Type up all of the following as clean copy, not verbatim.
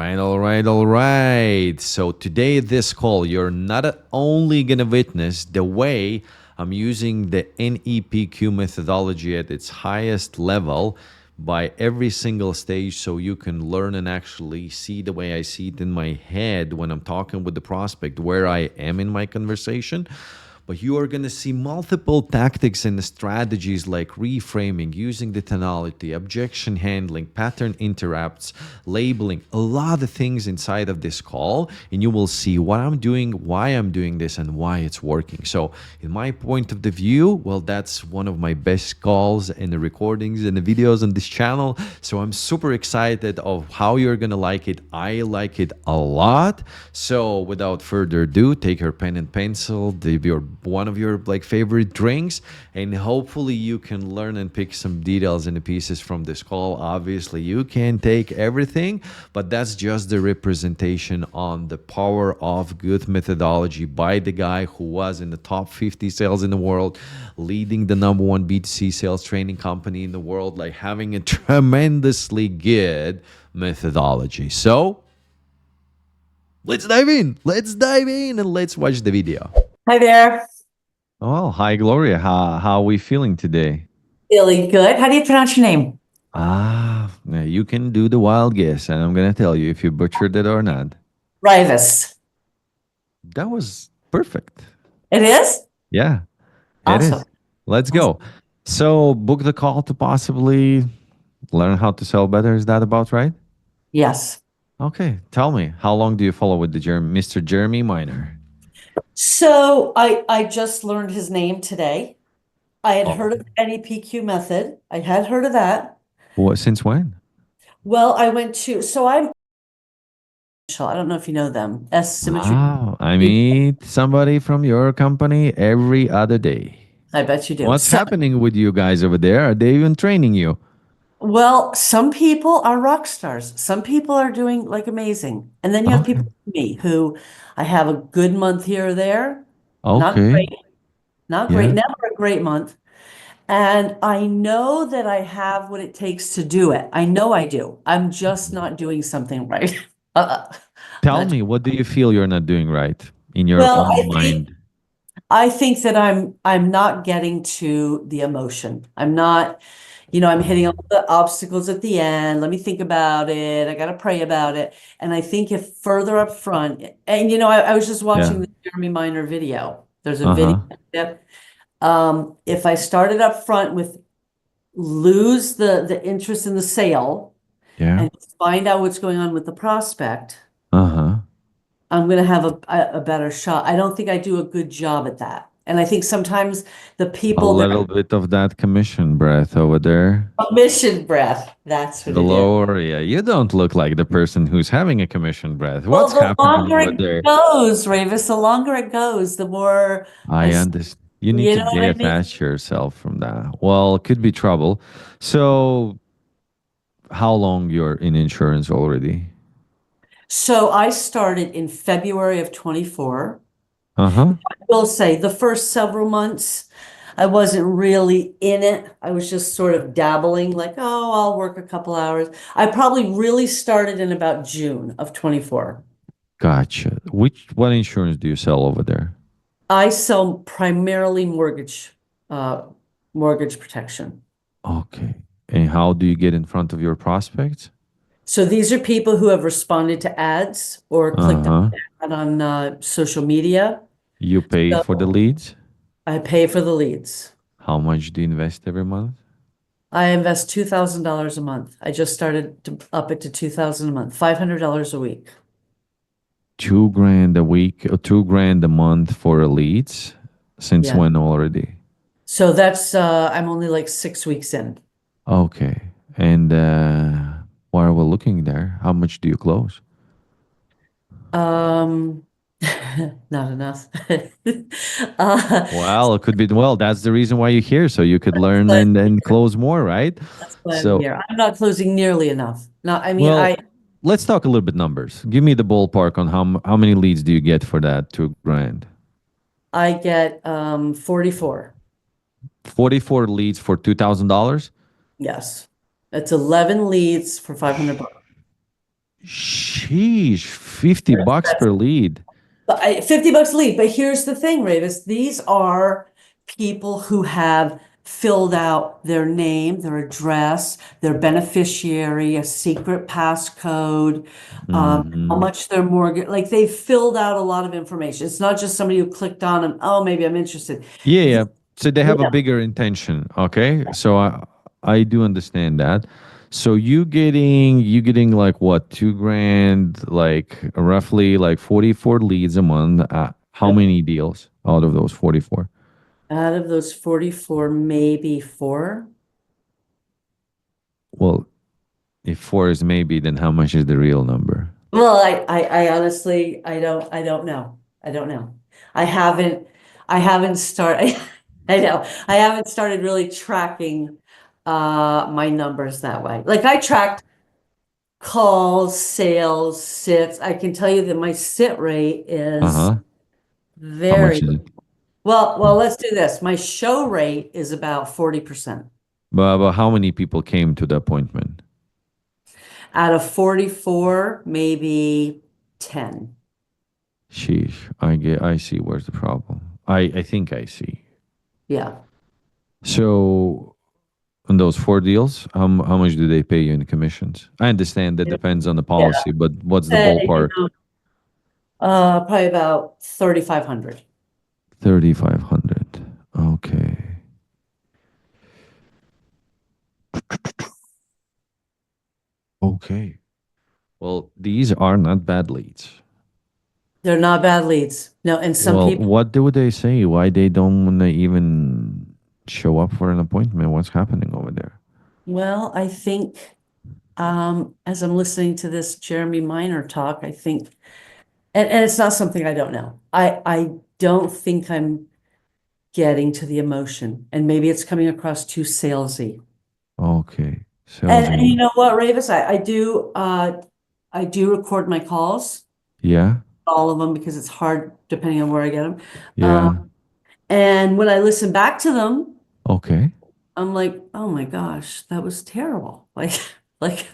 All right. So today, this call, you're not only going to witness the way I'm using the NEPQ methodology at its highest level by every single stage so you can learn and actually see the way I see it in my head when I'm talking with the prospect, where I am in my conversation. But you are going to see multiple tactics and strategies like reframing, using the tonality, objection handling, pattern interrupts, labeling, a lot of things inside of this call. And you will see what I'm doing, why I'm doing this, and why it's working. So, in my point of the view, well, that's one of my best calls in the recordings and the videos on this channel. So, I'm super excited of how you're going to like it. I like it a lot. So, without further ado, take your pen and pencil, your one of your favorite drinks, and hopefully you can learn and pick some details and the pieces from this call. Obviously you can take everything, but that's just the representation on the power of good methodology by the guy who was in the top 50 sales in the world, leading the #1 B2C sales training company in the world, like having a tremendously good methodology. So let's dive in and let's watch the video. Hi there. Oh, hi, Gloria. How are we feeling today? Really good. How do you pronounce your name? Now you can do the wild guess, and I'm gonna tell you if you butchered it or not. Rivas. That was perfect. It is? Yeah, it Awesome. is. Let's Awesome. go. So, book the call to possibly learn how to sell better. Is that about right? Yes. Okay, tell me, how long do you follow with the Mr. Jeremy Miner? So I just learned his name today. I had heard of Oh, the NEPQ method. I had heard of that. what? Since when? Well, I went to, so I'm, I don't know if you know them, S Symmetry. Wow, I meet somebody from your company every other day. I bet you do. What's So, happening with you guys over there? Are they even training you? well, some people are rock stars. Some people are doing like amazing. And then you have Okay. people like me who I have a good month here or there. Not Okay. great, not great, Yeah. never a great month. And I know that I have what it takes to do it. I know I do. I'm just not doing something right. Uh, Tell not, me, what do you feel you're not doing right in your well, own mind? I think that I'm not getting to the emotion. I'm not, I'm hitting all the obstacles at the end. Let me think about it. I gotta pray about it. And I think if further up front, and I was just Yeah. watching the Jeremy Miner video. There's a video. Uh-huh. If I started up front with lose the interest in the sale Yeah. and find out what's going on with the prospect, Uh-huh. I'm going to have a better shot. I don't think I do a good job at that. And I think sometimes the A people that little bit of that commission breath over there. are mission breath, that's what The it is. lower, yeah, you don't look like the person who's having a commission breath. Well, What's the happening longer over it there? goes, Ravis, the longer it goes, the more I understand. You need you to know what I mean? detach yourself from that. Well, it could be trouble. So, how long you're in insurance already? So I started in February of 24. Uh-huh. I will say the first several months, I wasn't really in it. I was just sort of dabbling, like, oh, I'll work a couple hours. I probably really started in about June of 24. Gotcha. What insurance do you sell over there? I sell primarily uh, mortgage protection. Okay. And how do you get in front of your prospects? So these are people who have responded to ads or clicked Uh-huh. on social media. You pay So for the leads? I pay for the leads. How much do you invest every month? I invest $2,000 a month. I just started to up it to 2,000 a month, $500 a week. 2 grand a week or 2 grand a month for leads? Since Yeah. when already? So that's I'm only like 6 weeks in. Okay. And while we're looking there, how much do you close? Um, not enough. Uh, Well, it could be, well, that's the reason why you're here, so you could learn but and close more, right? that's why I'm So, here. I'm not closing nearly enough. No, I mean well, let's talk a little bit numbers. Give me the ballpark on how many leads do you get for that 2 grand? I get 44. 44 leads for $2,000? Yes. It's 11 leads for $500. Sheesh, $50 per lead. But $50 a lead. But here's the thing, Ravis. These are people who have filled out their name, their address, their beneficiary, a secret passcode, how Hmm. much their mortgage, like they've filled out a lot of information. It's not just somebody who clicked on and, oh, maybe I'm interested. Yeah, Th- yeah. So they have a Yeah, bigger intention. Okay, so I do understand that. So you getting like what, 2 grand, like roughly like 44 leads a month. How Yep. many deals out of those 44? Out of those 44, maybe four. Well, if four is maybe, then how much is the real number? Well, I honestly, I don't know. I don't know. I haven't, I haven't started, I know, I haven't started really tracking, my numbers that way. Like I tracked calls, sales, sits. I can tell you that my sit rate Uh is huh. How much very, is it? well, let's do this. My show rate is about 40%. But how many people came to the appointment? Out of 44, maybe 10. Sheesh, I see where's the problem. I think I see. Yeah. So on those four deals, how much do they pay you in commissions? I understand that depends on the Yeah. policy, but what's the Say, ballpark? probably about 3,500. 3,500. Okay. Okay. Well, these are not bad leads. They're not bad leads. No, and some Well, people, what do they say? Why they don't want to even show up for an appointment? What's happening over there? well, I think as I'm listening to this Jeremy Minor talk, I think, and it's not something I don't know. I don't think I'm getting to the emotion, and maybe it's coming across too salesy. Okay. And you Salesy. know what, Ravis, I do record my calls, Yeah. all of them, because it's hard depending on where I get them. Yeah. And when I listen back to them, Okay. I'm like, oh my gosh, that was terrible. Like,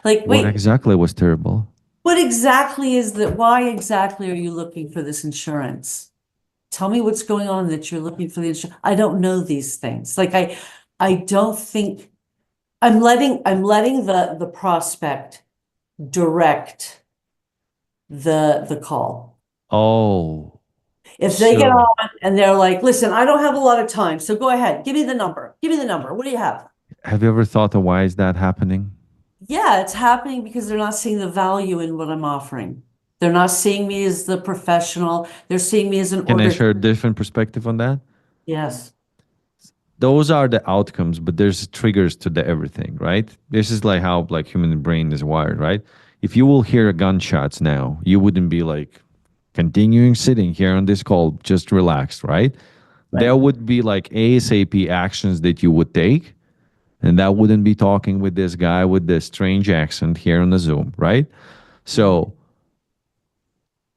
like, What wait, exactly was terrible? what exactly is that? Why exactly are you looking for this insurance? Tell me what's going on that you're looking for the insurance. I don't know these things. Like, I don't think I'm letting the prospect direct the call. Oh, If they get so on and they're like, listen, I don't have a lot of time, so go ahead, give me the number. Give me the number. What do you have? have you ever thought of why is that happening? Yeah, it's happening because they're not seeing the value in what I'm offering. They're not seeing me as the professional. They're seeing me as an Can I order. share a different perspective on that? Yes. Those are the outcomes, but there's triggers to the everything, right? This is like how like human brain is wired, right? If you will hear gunshots now, you wouldn't be like continuing sitting here on this call, just relaxed, right? Right. There would be like ASAP actions that you would take, and that wouldn't be talking with this guy with this strange accent here on the Zoom, right? Right. So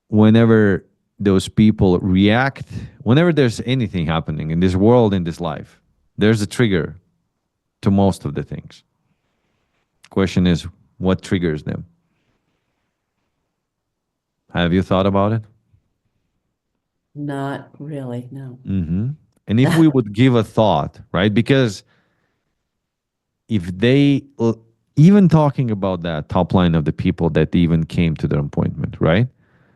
whenever those people react, whenever there's anything happening in this world, in this life, there's a trigger to most of the things. Question is, what triggers them? Have you thought about it? Not really, no. Mm-hmm. And if we would give a thought, right? Because if they, even talking about that top line of the people that even came to their appointment, right?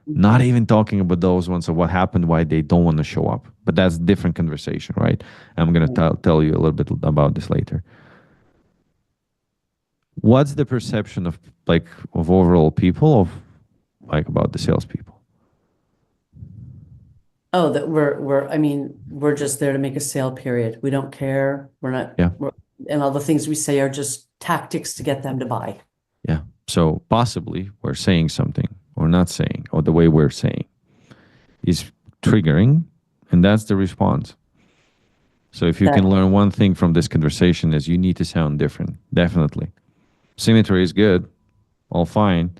Not even talking about those ones of what happened, why they don't want to show up. But that's a different conversation, right? I'm going to tell you a little bit about this later. What's the perception of like of overall people of like about the salespeople? Oh, that I mean, we're just there to make a sale, period. We don't care. Yeah, And all the things we say are just tactics to get them to buy. yeah. So possibly we're saying something or not saying, or the way we're saying is triggering, and that's the response. So if you That, can learn one thing from this conversation is you need to sound different. Definitely. Symmetry is good, all fine.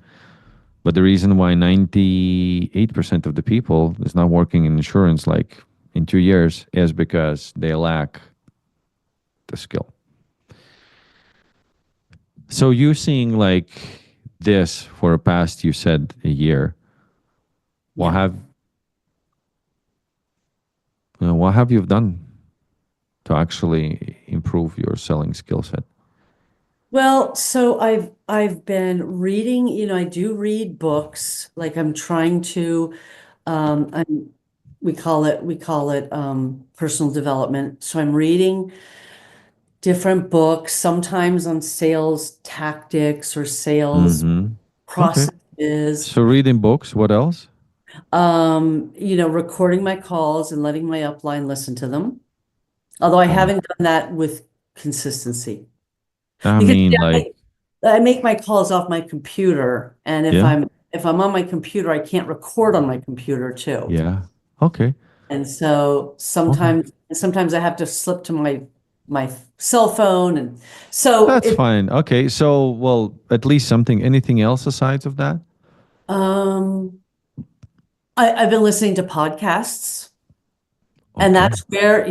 But the reason why 98% of the people is not working in insurance like in 2 years is because they lack the skill. So you're seeing like this for a past, you said a year. What Yeah. have what have you done to actually improve your selling skill set? Well, so I've been reading, I do read books. Like I'm trying to I'm we call it personal development. So I'm reading different books, sometimes on sales tactics or sales Mm-hmm. Okay. processes. So reading books. What else? Recording my calls and letting my upline listen to them. Although I Oh, haven't done that with consistency. I Because mean, yeah, like, I make my calls off my computer, and if yeah, I'm on my computer, I can't record on my computer too. yeah. Okay. And so Okay. sometimes I have to slip to my cell phone, and so That's it fine. Okay. So, well, at least something. Anything else aside of that? um I've been listening to podcasts, and Okay. that's where,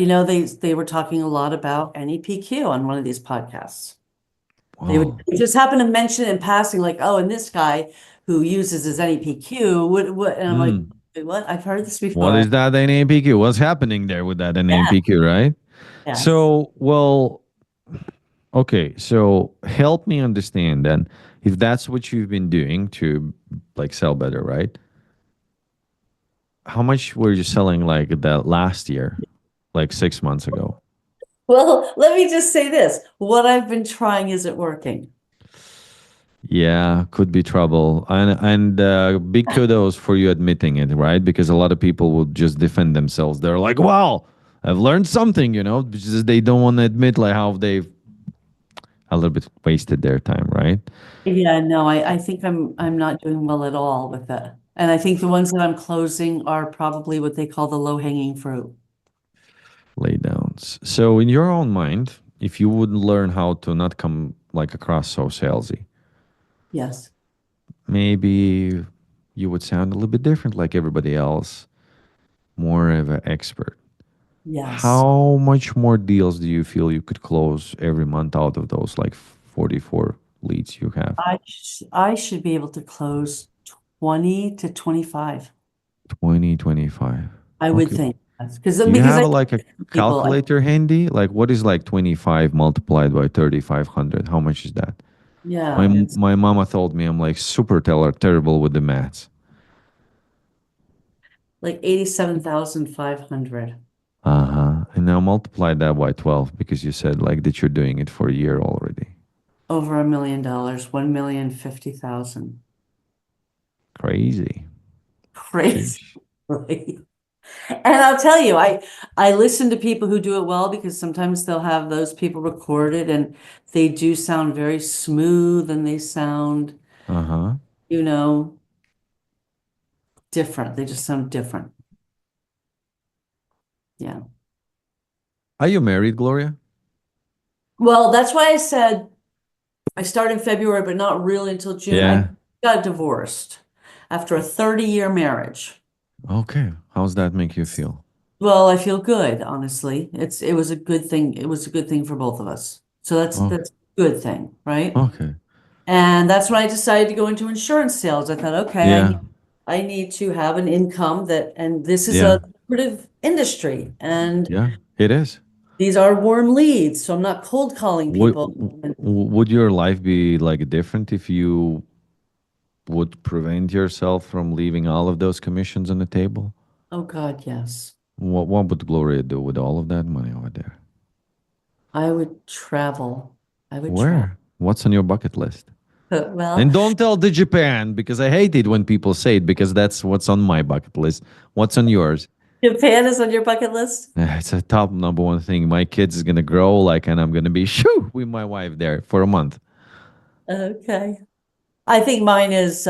they were talking a lot about NEPQ on one of these podcasts. Wow. They just happen to mention in passing, like, oh, and this guy who uses his NEPQ, what, and I'm like, Hmm. "Wait, what? I've heard this What before." is that NAPQ? What's happening there with that Yeah. NAPQ, right? Yes. So, well, okay. So help me understand then if that's what you've been doing to like sell better, right? How much were you selling like that last year, like 6 months ago? Well, let me just say this. What I've been trying isn't working. Yeah, could be trouble. And big kudos for you admitting it, right? Because a lot of people will just defend themselves. They're like, "Wow, I've learned something," because they don't want to admit like how they've a little bit wasted their time, right? Yeah, no, I think I'm not doing well at all with it. And I think the ones that I'm closing are probably what they call the low-hanging fruit. Laydowns. So in your own mind, if you would learn how to not come like across so salesy, Yes. maybe you would sound a little bit different like everybody else, more of an expert. Yes. How much more deals do you feel you could close every month out of those like 44 leads you have? I should be able to close 20 to 25. 20, 25. I would Okay. think. Because Do you because have I like a people, calculator handy? Like what is like 25 multiplied by 3,500? How much is that? My yeah, it's my mama told me I'm like super terrible with the maths. like 87,500. Uh-huh. And now multiply that by 12 because you said like that you're doing it for a year already. Over $1 million, 1,050,000. Crazy. Crazy. Sheesh. Right? And I'll tell you, I listen to people who do it well because sometimes they'll have those people recorded and they do sound very smooth and they sound, Uh-huh. you know, different. They just sound different. Yeah. Are you married, Gloria? Well, that's why I said I started in February, but not really until June. I Yeah. got divorced after a 30-year marriage. Okay. How's that make you feel? Well, I feel good, honestly. It was a good thing. It was a good thing for both of us. So Oh, that's a good thing, right? okay. And that's when I decided to go into insurance sales. I thought, okay, Yeah. I need to have an income and this is Yeah. a lucrative industry, and Yeah. It is. these are warm leads, so I'm not cold calling Would people. And, would your life be like different if you would prevent yourself from leaving all of those commissions on the table? oh God, yes. What would Gloria do with all of that money over there? I would travel. I would travel. Where? What's on your bucket list? Well, And don't tell the Japan because I hate it when people say it because that's what's on my bucket list. What's on yours? Japan is on your bucket list? It's a top number one thing. My kids is gonna grow like, and I'm gonna be shoo with my wife there for a month. Okay. I think mine is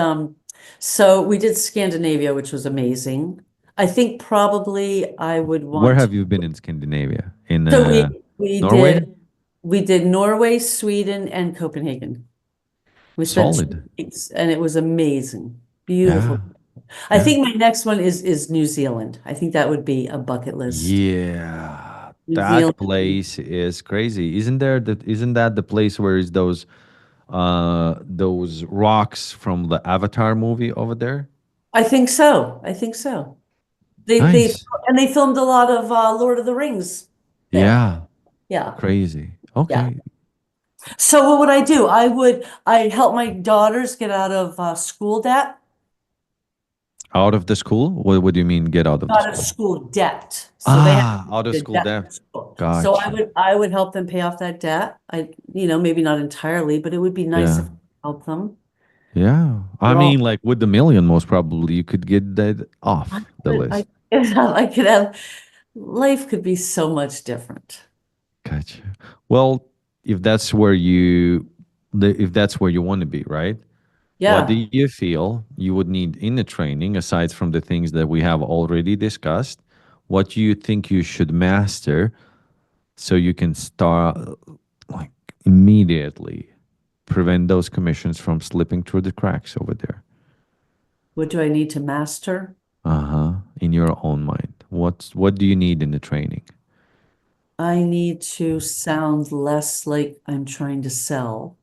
so we did Scandinavia, which was amazing. I think probably I would Where want to, have you been in Scandinavia? In so we Norway? did Norway, Sweden, and Copenhagen. We spent two Solid. weeks and it was amazing. Beautiful. Yeah. I Yeah. think my next one is New Zealand. I think that would be a bucket list. Yeah. New That Zealand. place is crazy. Isn't that the place where is those those rocks from the Avatar movie over there? I think so. I think so. They Nice. and they filmed a lot of Lord of the Rings there. Yeah, Yeah. crazy. Yeah. Okay. So what would I do? I'd help my daughters get out of school debt. Out of the school? What do you mean get out of the Out of school? school debt. So they have Ah, out of the school debt debt. for school. So Gotcha. I would help them pay off that debt. Maybe not entirely, but it would be nice Yeah. if I help them. Yeah. I They're all mean, like with the million, most probably you could get that I off the could list. I could have life could be so much different. Gotcha. Well, if that's where if that's where you want to be, right? What do Yeah. you feel you would need in the training, aside from the things that we have already discussed? What do you think you should master so you can start like immediately prevent those commissions from slipping through the cracks over there? What do I need to master? Uh-huh. In your own mind. What do you need in the training? I need to sound less like I'm trying to sell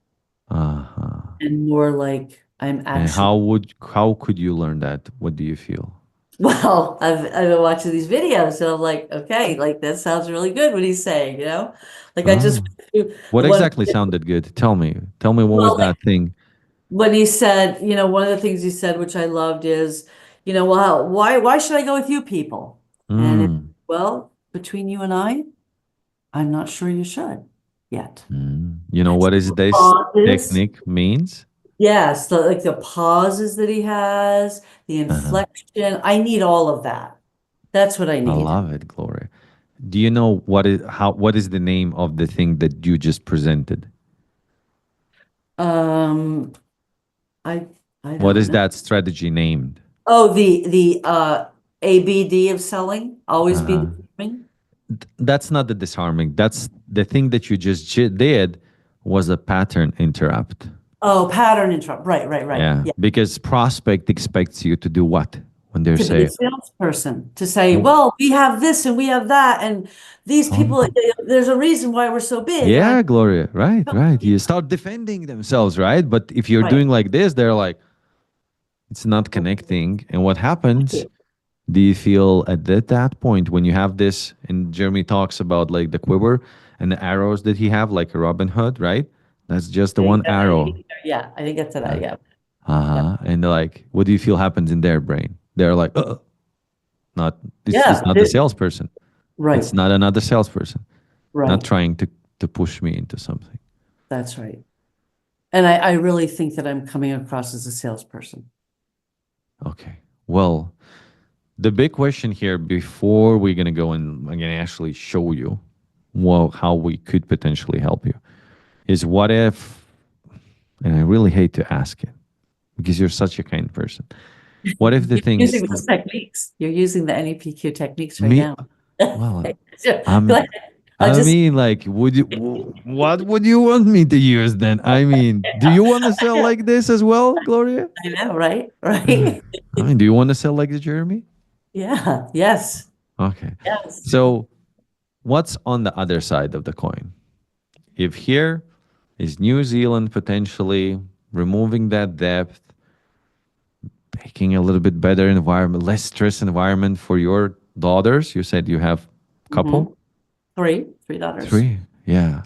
Uh-huh. and more like I'm And actually, how could you learn that? What do you feel? well, I've been watching these videos, so I'm like, okay, like that sounds really good what he's saying, you know? Like I just Oh. went through What the one, exactly sounded good? Tell me. Tell me what was well, that thing? when he said, one of the things he said, which I loved is, well, why should I go with you people? And Mm, well, between you and I'm not sure you should yet. You know what is this Pauses. technique means? Yes, like the pauses that he has, the Uh-huh. inflection. I need all of that. That's what I I need. love it, Gloria. Do you know what is the name of the thing that you just presented? Um, I I What don't is know. that strategy named? Oh, the ABD of selling, always be Uh-huh. disarming. That's not the disarming. That's the thing that you just did was a pattern interrupt. Oh, pattern interrupt. Right, right, right. Yeah, Yeah. because prospect expects you to do what when they To be a say, salesperson, to say, "Oh, well, we have this and we have that, and these oh, people, there's a reason why we're so big. And I, yeah, Gloria, right, right." You start defending themselves, right? But if you're right. doing like this, they're like, it's not connecting. And what happens? Right. Do you feel at that point when you have this? And Jeremy talks about like the quiver and the arrows that he have, like a Robin Hood, right? That's just the one arrow. Yeah, I think that's Uh it. Yeah. Yeah. huh. And they're like, what do you feel happens in their brain? They're like, not it's Yeah. not the salesperson. Right. It's not another salesperson. Not Right. trying to push me into something. That's right. And I really think that I'm coming across as a salesperson. Okay. Well, the big question here before we're gonna go and I'm gonna actually show you well how we could potentially help you is what if, and I really hate to ask it because you're such a kind person. What if the You're things using those techniques. You're using the NEPQ techniques right me now. well Sure. Go I'm ahead. I I just, mean like would you what would you want me to use then? I mean, do you want to sell yeah, like this as well, Gloria? I know, right? Right? I mean, do you want to sell like the Jeremy? Yeah. Yes. Okay. Yes. So what's on the other side of the coin? If here is New Zealand potentially removing that depth, making a little bit better environment, less stress environment for your daughters. You said you have a Hmm. couple? Three daughters. Three. Yeah.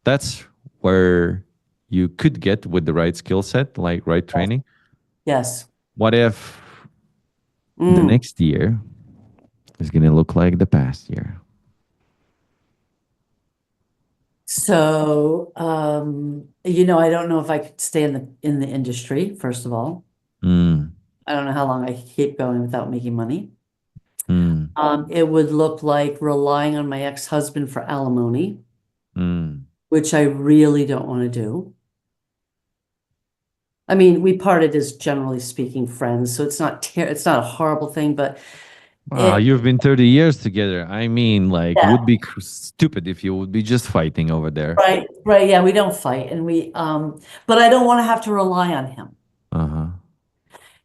That's where you could get with the right skill set, like right Yes. training. Yes. What if the Mm. next year is going to look like the past year? So, I don't know if I could stay in the industry, first of all. Mm, I don't know how long I could keep going without making money. mm, It would look like relying on my ex-husband for alimony, mm. which I really don't want to do. I mean, we parted as generally speaking friends, so it's not a horrible thing, but Wow, it you've been 30 years together. I mean, like, yeah, would be stupid if you would be just fighting over there. right, right, yeah, we don't fight and but I don't want to have to rely on him. Uh huh.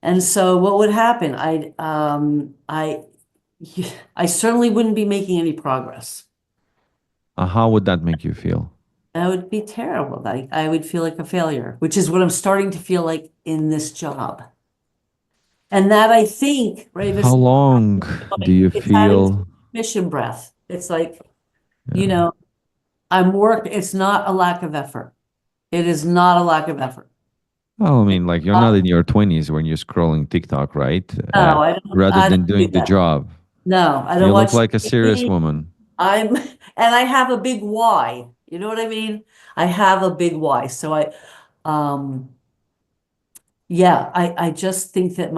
And so what would happen? I certainly wouldn't be making any progress. How would that make you feel? That would be terrible. I would feel like a failure, which is what I'm starting to feel like in this job. And that I think, right, How long do you it's having feel? mission breath. It's like, you Yeah. know, it's not a lack of effort. It is not a lack of effort. Well, I It's mean, like you're not not, in your 20s when you're scrolling TikTok, right? no, Rather I than don't do doing the that. job. No, I don't You look watch like a serious TV. woman. And I have a big why. You know what I mean? I have a big why. Um, yeah, I just think that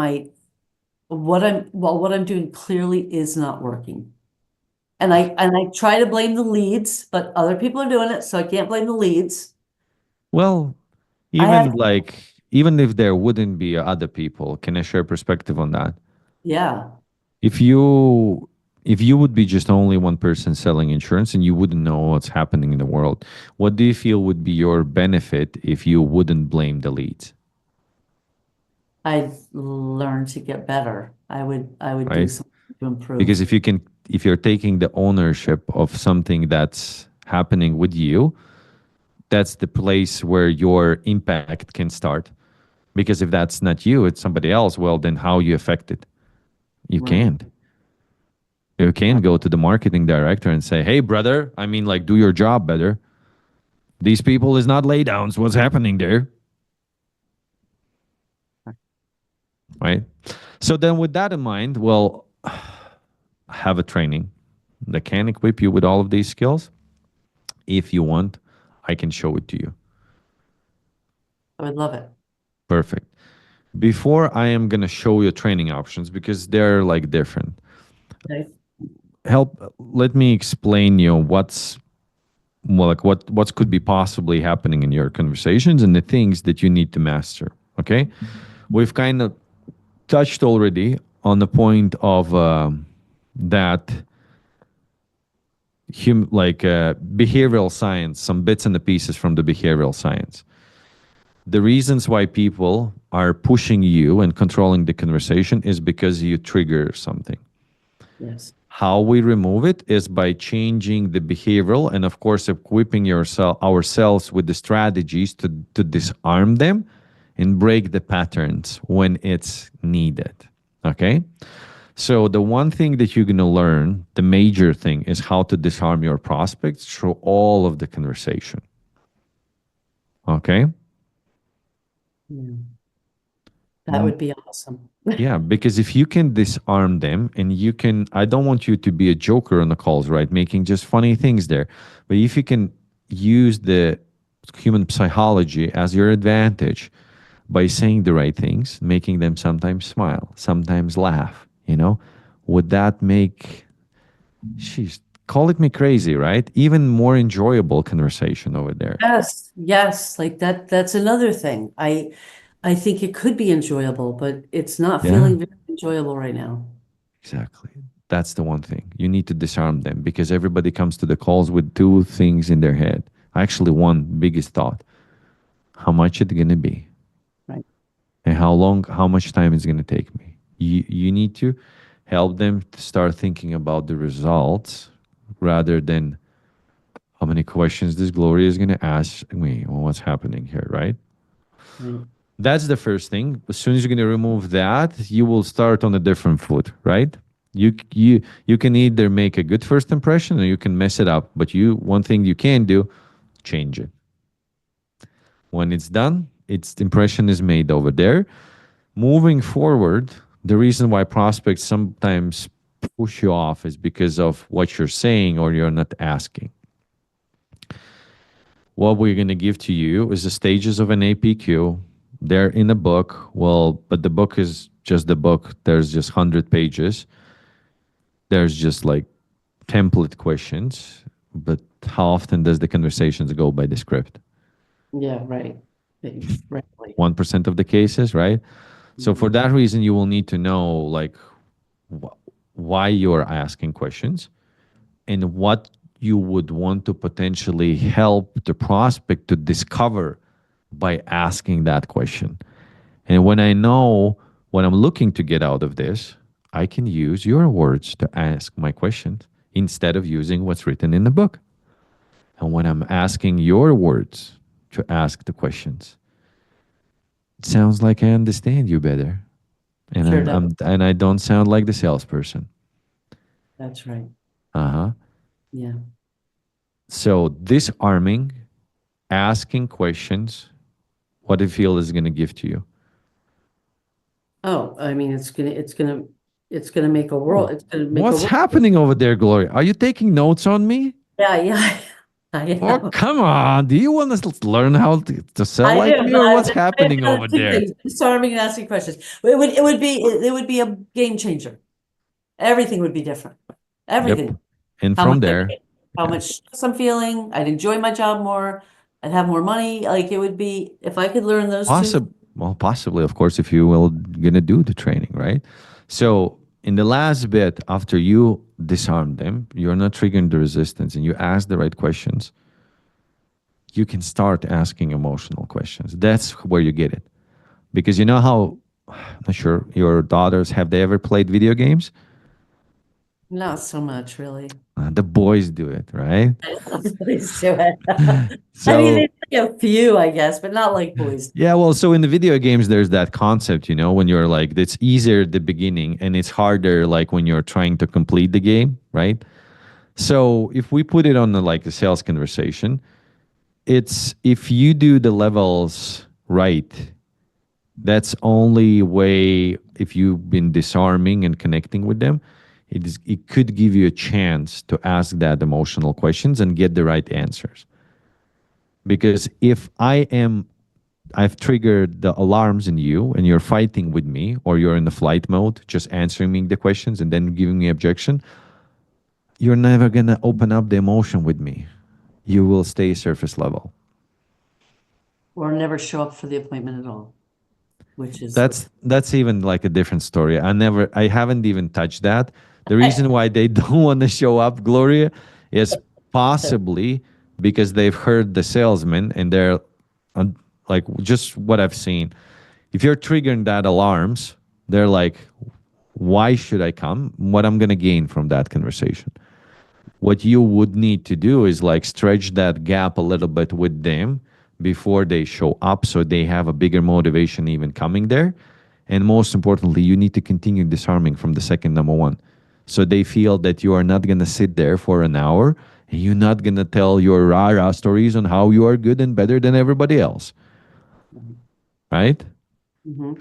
what I'm doing clearly is not working. And I try to blame the leads, but other people are doing it, so I can't blame the leads. Well, I have, even if there wouldn't be other people, can I share perspective on that? yeah, If you would be just only one person selling insurance and you wouldn't know what's happening in the world, what do you feel would be your benefit if you wouldn't blame the leads, I've learned to get better. I would do right? something to Because improve. if you're taking the ownership of something that's happening with you, that's the place where your impact can start. Because if that's not you, it's somebody else, well, then how you affect it? You Right. can't. You can't Right. go to the marketing director and say, hey, brother, I mean, like, do your job better. These people is not laydowns. What's happening there? Right. So then with that in mind, well, have a training that can equip you with all of these skills. If you want, I can show it to you. I would love it. Perfect. Before I am going to show you training options because they're like different. Okay. Let me explain you what's well, like what could be possibly happening in your conversations and the things that you need to master. Okay, we've kind of touched already on the point of that behavioral science, some bits and the pieces from the behavioral science. The reasons why people are pushing you and controlling the conversation is because you trigger something. Yes. How we remove it is by changing the behavioral and, of course, equipping ourselves with the strategies to disarm them and break the patterns when it's needed. Okay? So, the one thing that you're going to learn, the major thing, is how to disarm your prospects through all of the conversation. Okay? Yeah. That would be awesome. Yeah, because if you can disarm them and I don't want you to be a joker on the calls, right? Making just funny things there. But if you can use the human psychology as your advantage by saying the right things, making them sometimes smile, sometimes laugh, would that make, she's, call it me crazy, right? Even more enjoyable conversation over there. Yes, yes, like that's another thing. I think it could be enjoyable, but it's not Yeah. feeling very enjoyable right now. Exactly. That's the one thing. You need to disarm them because everybody comes to the calls with two things in their head. Actually, one biggest thought: how much it's gonna be, Right. and how much time it's gonna take me. You need to help them to start thinking about the results rather than how many questions this Gloria is gonna ask me or what's happening here, right? Right. That's the first thing. As soon as you're going to remove that, you will start on a different foot, right? You can either make a good first impression or you can mess it up. But one thing you can do, change it. When it's done, its impression is made over there. Moving forward, the reason why prospects sometimes push you off is because of what you're saying or you're not asking. What we're going to give to you is the stages of an APQ. They're in a book. Well, but the book is just the book. There's just 100 pages. There's just like template questions. But how often does the conversations go by the script? Yeah, right. Right. 1% of the cases, right? So for Mhm. that reason, you will need to know like why you're asking questions and what you would want to potentially help the prospect to discover by asking that question. And when I know what I'm looking to get out of this, I can use your words to ask my questions instead of using what's written in the book. And when I'm asking your words to ask the questions, it sounds like I understand you better. And Sure does. and I don't sound like the salesperson. That's right. Uh-huh. Yeah. So disarming, asking questions, what do you feel is going to give to you? Oh, I mean, it's gonna make a world. Oh, It's gonna make a what's world. happening over there, Gloria? Are you taking notes on me? Yeah, yeah. I Oh, am. come on. Do you want to learn how to sell I like do, me, but or I've what's I've happening done over two there? things: disarming and asking questions. It would be a game changer. Everything would be different. Yep. Everything. And How much from I there, make, how yeah, much stress I'm feeling. I'd enjoy my job more. I'd have more money. Like it would be if I could learn those two. well, possibly, of course, if you will gonna do the training, right? So in the last bit, after you disarm them, you're not triggering the resistance, and you ask the right questions. You can start asking emotional questions. That's where you get it, because you know how. I'm not sure your daughters have they ever played video games? Not so much, really. The boys do it, right? Boys do it. I mean, So they like a few, I guess, but not like boys. yeah, well, so in the video games, there's that concept, when you're like, it's easier at the beginning and it's harder like when you're trying to complete the game, right? So if we put it on like a sales conversation, it's if you do the levels right, that's only way if you've been disarming and connecting with them, it could give you a chance to ask that emotional questions and get the right answers. Because if I've triggered the alarms in you and you're fighting with me or you're in the flight mode, just answering me the questions and then giving me objection, you're never going to open up the emotion with me. You will stay surface level. Or never show up for the appointment at all, which is what's That's even like a different story. I haven't even touched that. The reason why they don't want to show up, Gloria, is possibly because they've heard the salesman and they're like just what I've seen. If you're triggering that alarms, they're like, why should I come? What I'm gonna gain from that conversation? What you would need to do is like stretch that gap a little bit with them before they show up so they have a bigger motivation even coming there. And most importantly, you need to continue disarming from the second number one. So they feel that you are not going to sit there for an hour and you're not going to tell your rah-rah stories on how you are good and better than everybody else. Right? Mhm.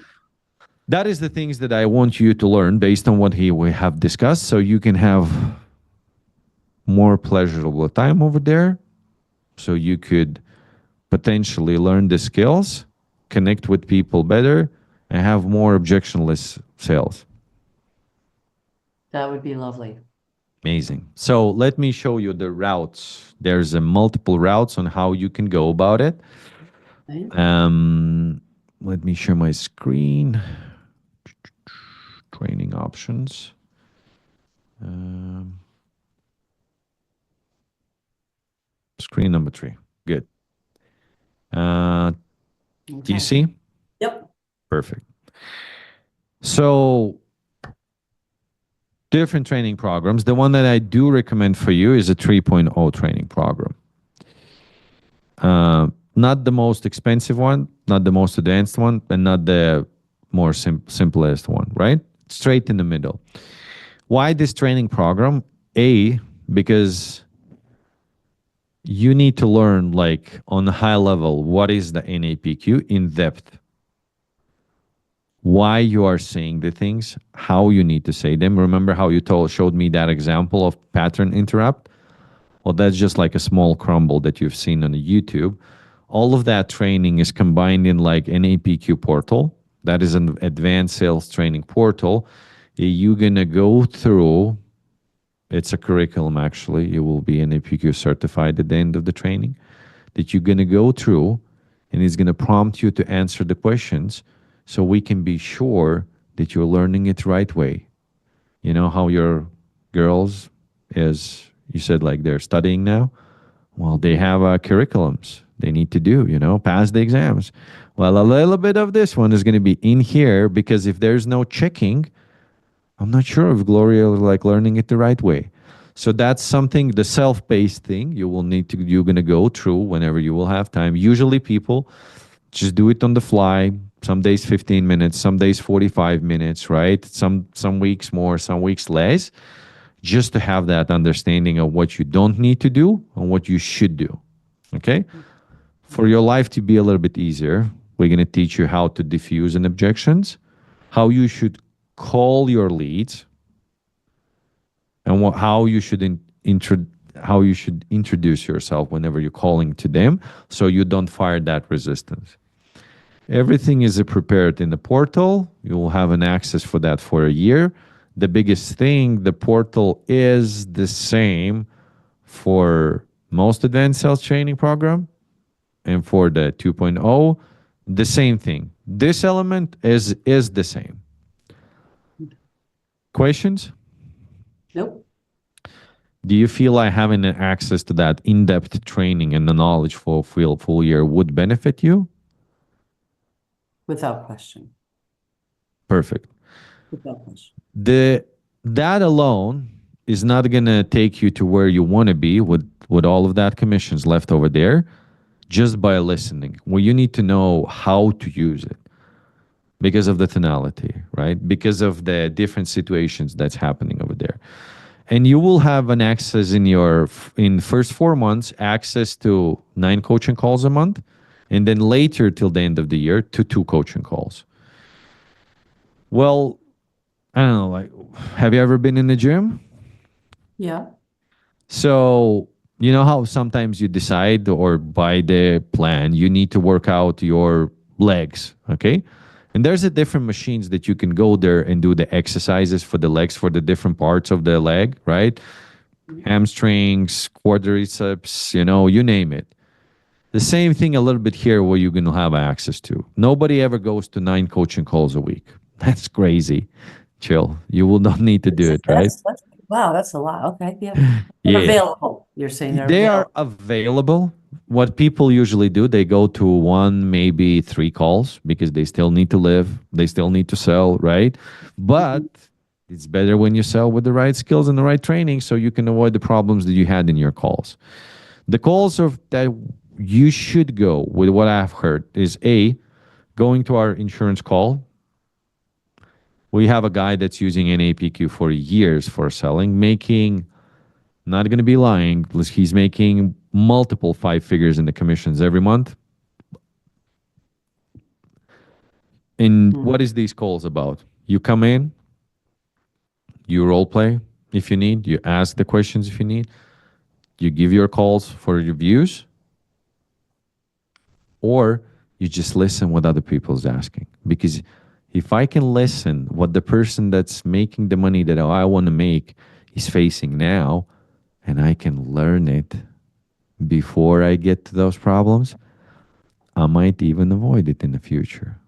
That is the things that I want you to learn based on what we have discussed so you can have more pleasurable time over there. So you could potentially learn the skills, connect with people better, and have more objectionless sales. That would be lovely. Amazing. So let me show you the routes. There's a multiple routes on how you can go about it. Right? Let me share my screen. Training options. Um, Screen number 3. Good. Do you Okay. see? Yep. Perfect. So different training programs. The one that I do recommend for you is a 3.0 training program. Not the most expensive one, not the most advanced one, and not the more simplest one, right? Straight in the middle. Why this training program? A, because you need to learn like on a high level what is the NEPQ in depth, why you are saying the things, how you need to say them. Remember how you showed me that example of pattern interrupt? Well, that's just like a small crumble that you've seen on the YouTube. All of that training is combined in like an APQ portal. That is an advanced sales training portal. You're gonna go through. It's a curriculum actually. You will be an APQ certified at the end of the training. That you're gonna go through, and it's gonna prompt you to answer the questions, so we can be sure that you're learning it right way. You know how your girls is you said like they're studying now. Well, they have curriculums they need to do, pass the exams. Well, a little bit of this one is going to be in here because if there's no checking, I'm not sure if Gloria is like learning it the right way. So that's something, the self-paced thing you will need to, you're going to go through whenever you will have time. Usually people just do it on the fly. Some days 15 minutes, some days 45 minutes, right? Some weeks more, some weeks less, just to have that understanding of what you don't need to do and what you should do. Okay? For your life to be a little bit easier, we're going to teach you how to diffuse an objections, how you should call your leads, and how you should how you should introduce yourself whenever you're calling to them, so you don't fire that resistance. Everything is prepared in the portal. You will have an access for that for a year. The biggest thing, the portal is the same for most advanced sales training program and for the 2.0, the same thing. This element is the same. Questions? Nope. Do you feel like having access to that in-depth training and the knowledge for a full year would benefit you? Without question. Perfect. Without question. That alone is not going to take you to where you want to be with all of that commissions left over there just by listening. Well, you need to know how to use it because of the tonality, right? Because of the different situations that's happening over there. And you will have an access in first 4 months, access to 9 coaching calls a month, and then later till the end of the year to 2 coaching calls. Well, I don't know, like, have you ever been in the gym? Yeah. So, you know how sometimes you decide or by the plan, you need to work out your legs, okay? And there's a different machines that you can go there and do the exercises for the legs, for the different parts of the leg, right? Hamstrings, quadriceps, you name it. The same thing a little bit here where you're going to have access to. Nobody ever goes to 9 coaching calls a week. That's crazy. Chill. You will not need to do it, right? Wow, that's a lot. Okay, yeah. Yeah. Available. You're saying they're They available. are available. What people usually do, they go to 1, maybe 3 calls because they still need to live. They still need to sell, right? But it's better when you sell with the right skills and the right training so you can avoid the problems that you had in your calls. The calls of that you should go with what I've heard is going to our insurance call. We have a guy that's using NEPQ for years for selling, making, not going to be lying, he's making multiple 5 figures in the commissions every month. And what is these calls about? You come in, you role play if you need, you ask the questions if you need, you give your calls for reviews, or you just listen what other people's asking. Because if I can listen what the person that's making the money that I want to make is facing now, and I can learn it before I get to those problems, I might even avoid it in the future.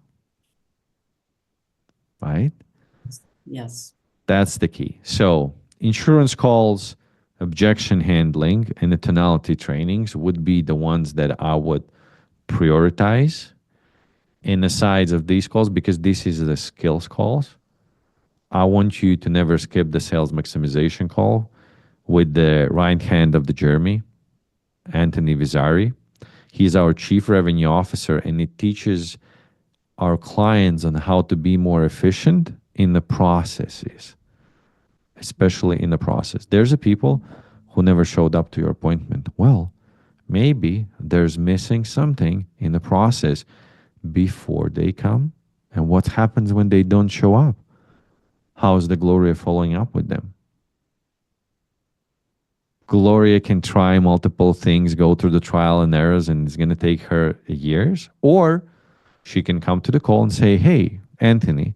Right? Yes. That's the key. So insurance calls, objection handling, and the tonality trainings would be the ones that I would prioritize in the sides of these calls, because this is the skills calls. I want you to never skip the sales maximization call with the right hand of the Jeremy, Anthony Vizari. He's our chief revenue officer, and he teaches our clients on how to be more efficient in the processes, especially in the process. There's a people who never showed up to your appointment. Well, maybe there's missing something in the process before they come. And what happens when they don't show up? How is the Gloria following up with them? Gloria can try multiple things, go through the trial and errors, and it's going to take her years. Or she can come to the call and say, hey, Anthony,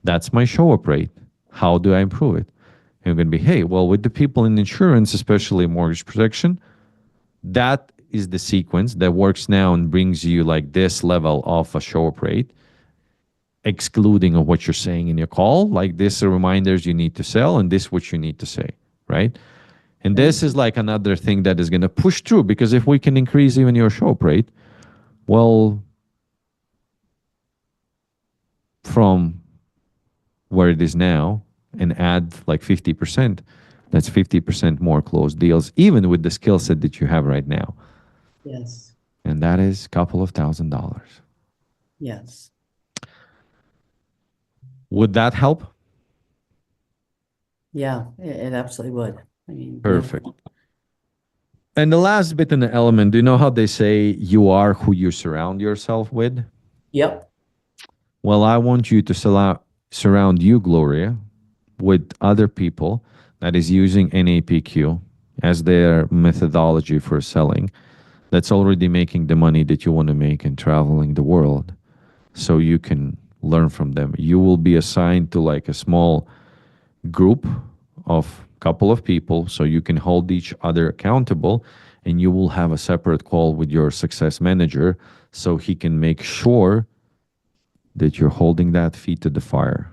that's my show up rate. How do I improve it? And you're going to be, hey, well, with the people in insurance, especially mortgage protection, that is the sequence that works now and brings you like this level of a show up rate, excluding of what you're saying in your call. Like this are reminders you need to sell, and this what you need to say, right? And this is like another thing that is going to push through, because if we can increase even your show up rate, well, from where it is now and add like 50%, That's 50% more closed deals, even with the skill set that you have right now. Yes. And that is a couple of $1,000s. Yes. Would that help? Yeah, it absolutely would. I mean, no. Perfect. And the last bit in the element, do you know how they say you are who you surround yourself with? Yep. Well, I want you to surround you, Gloria, with other people that is using NAPQ as their methodology for selling, that's already making the money that you want to make and traveling the world, so you can learn from them. You will be assigned to like a small group of couple of people so you can hold each other accountable, and you will have a separate call with your success manager so he can make sure that you're holding that feet to the fire.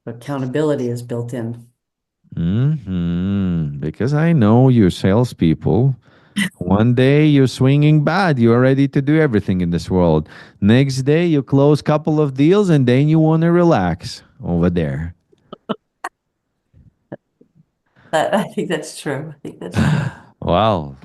Accountability is built in. Because I know you salespeople. One day you're swinging bad. You're ready to do everything in this world. Next day you close couple of deals and then you want to relax over there. I think that's true. I think that's true. Well,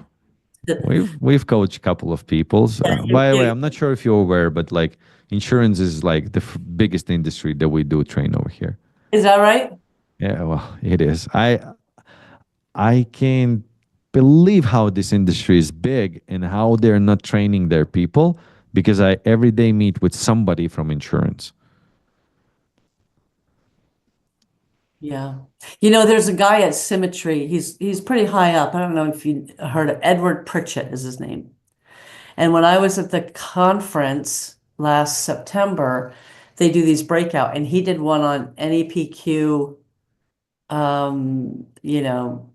we've coached a couple of peoples. By the way, I'm not sure if you're aware, but like insurance is like the biggest industry that we do train over here. Is that right? Yeah, well, it is. I can't believe how this industry is big and how they're not training their people, because I every day meet with somebody from insurance. Yeah. There's a guy at Symmetry. He's pretty high up. I don't know if you heard of Edward Pritchett is his name. And when I was at the conference last September, they do these breakout, and he did one on NEPQ, um, you know,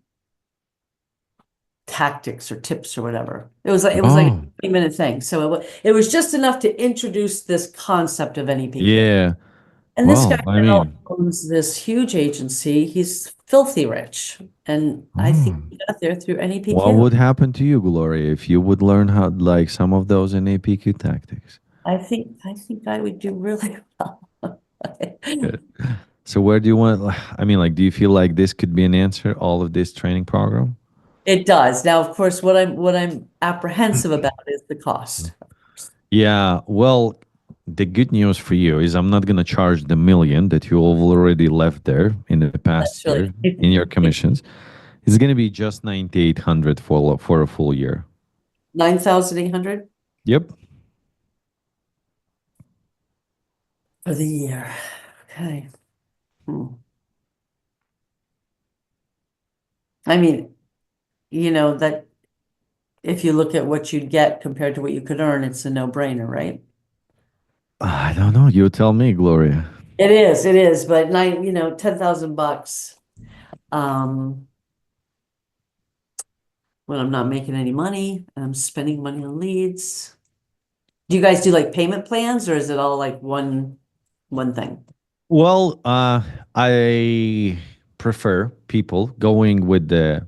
tactics or tips or whatever. It was like a Oh, 20-minute thing. So it was just enough to introduce this concept of NEPQ. yeah. And this guy Well, I now mean, owns this huge agency. He's filthy rich. And I think oh. he got there through What NEPQ. would happen to you, Gloria, if you would learn how like some of those NAPQ tactics? I think I would do really well. Good. So where do you want? I mean, like, do you feel like this could be an answer? All of this training program? It does. Now, of course, what I'm apprehensive about is the cost. Yeah. Well, the good news for you is I'm not gonna charge the million that you have already left there in the past That's really year in your commissions. It's gonna be just 9,800 for a full year. 9,800 Yep. for the year. Okay. Hmm. I mean, that if you look at what you'd get compared to what you could earn, it's a no-brainer, right? I don't know. You tell me, Gloria. It is, but 10,000 bucks, um, when I'm not making any money and I'm spending money on leads. Do you guys do like payment plans, or is it all like one thing? Well, I prefer people going with the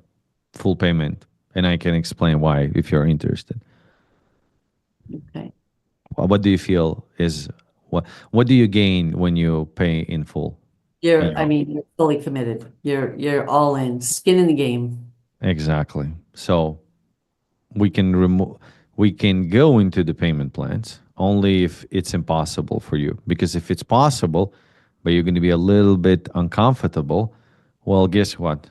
full payment, and I can explain why if you're interested. Okay. What do you feel is what do you gain when you pay in full? In I your mean, you're fully committed. You're all in, skin in the game. exactly. So we can remove we can go into the payment plans only if it's impossible for you. Because if it's possible, but you're going to be a little bit uncomfortable, well, guess what?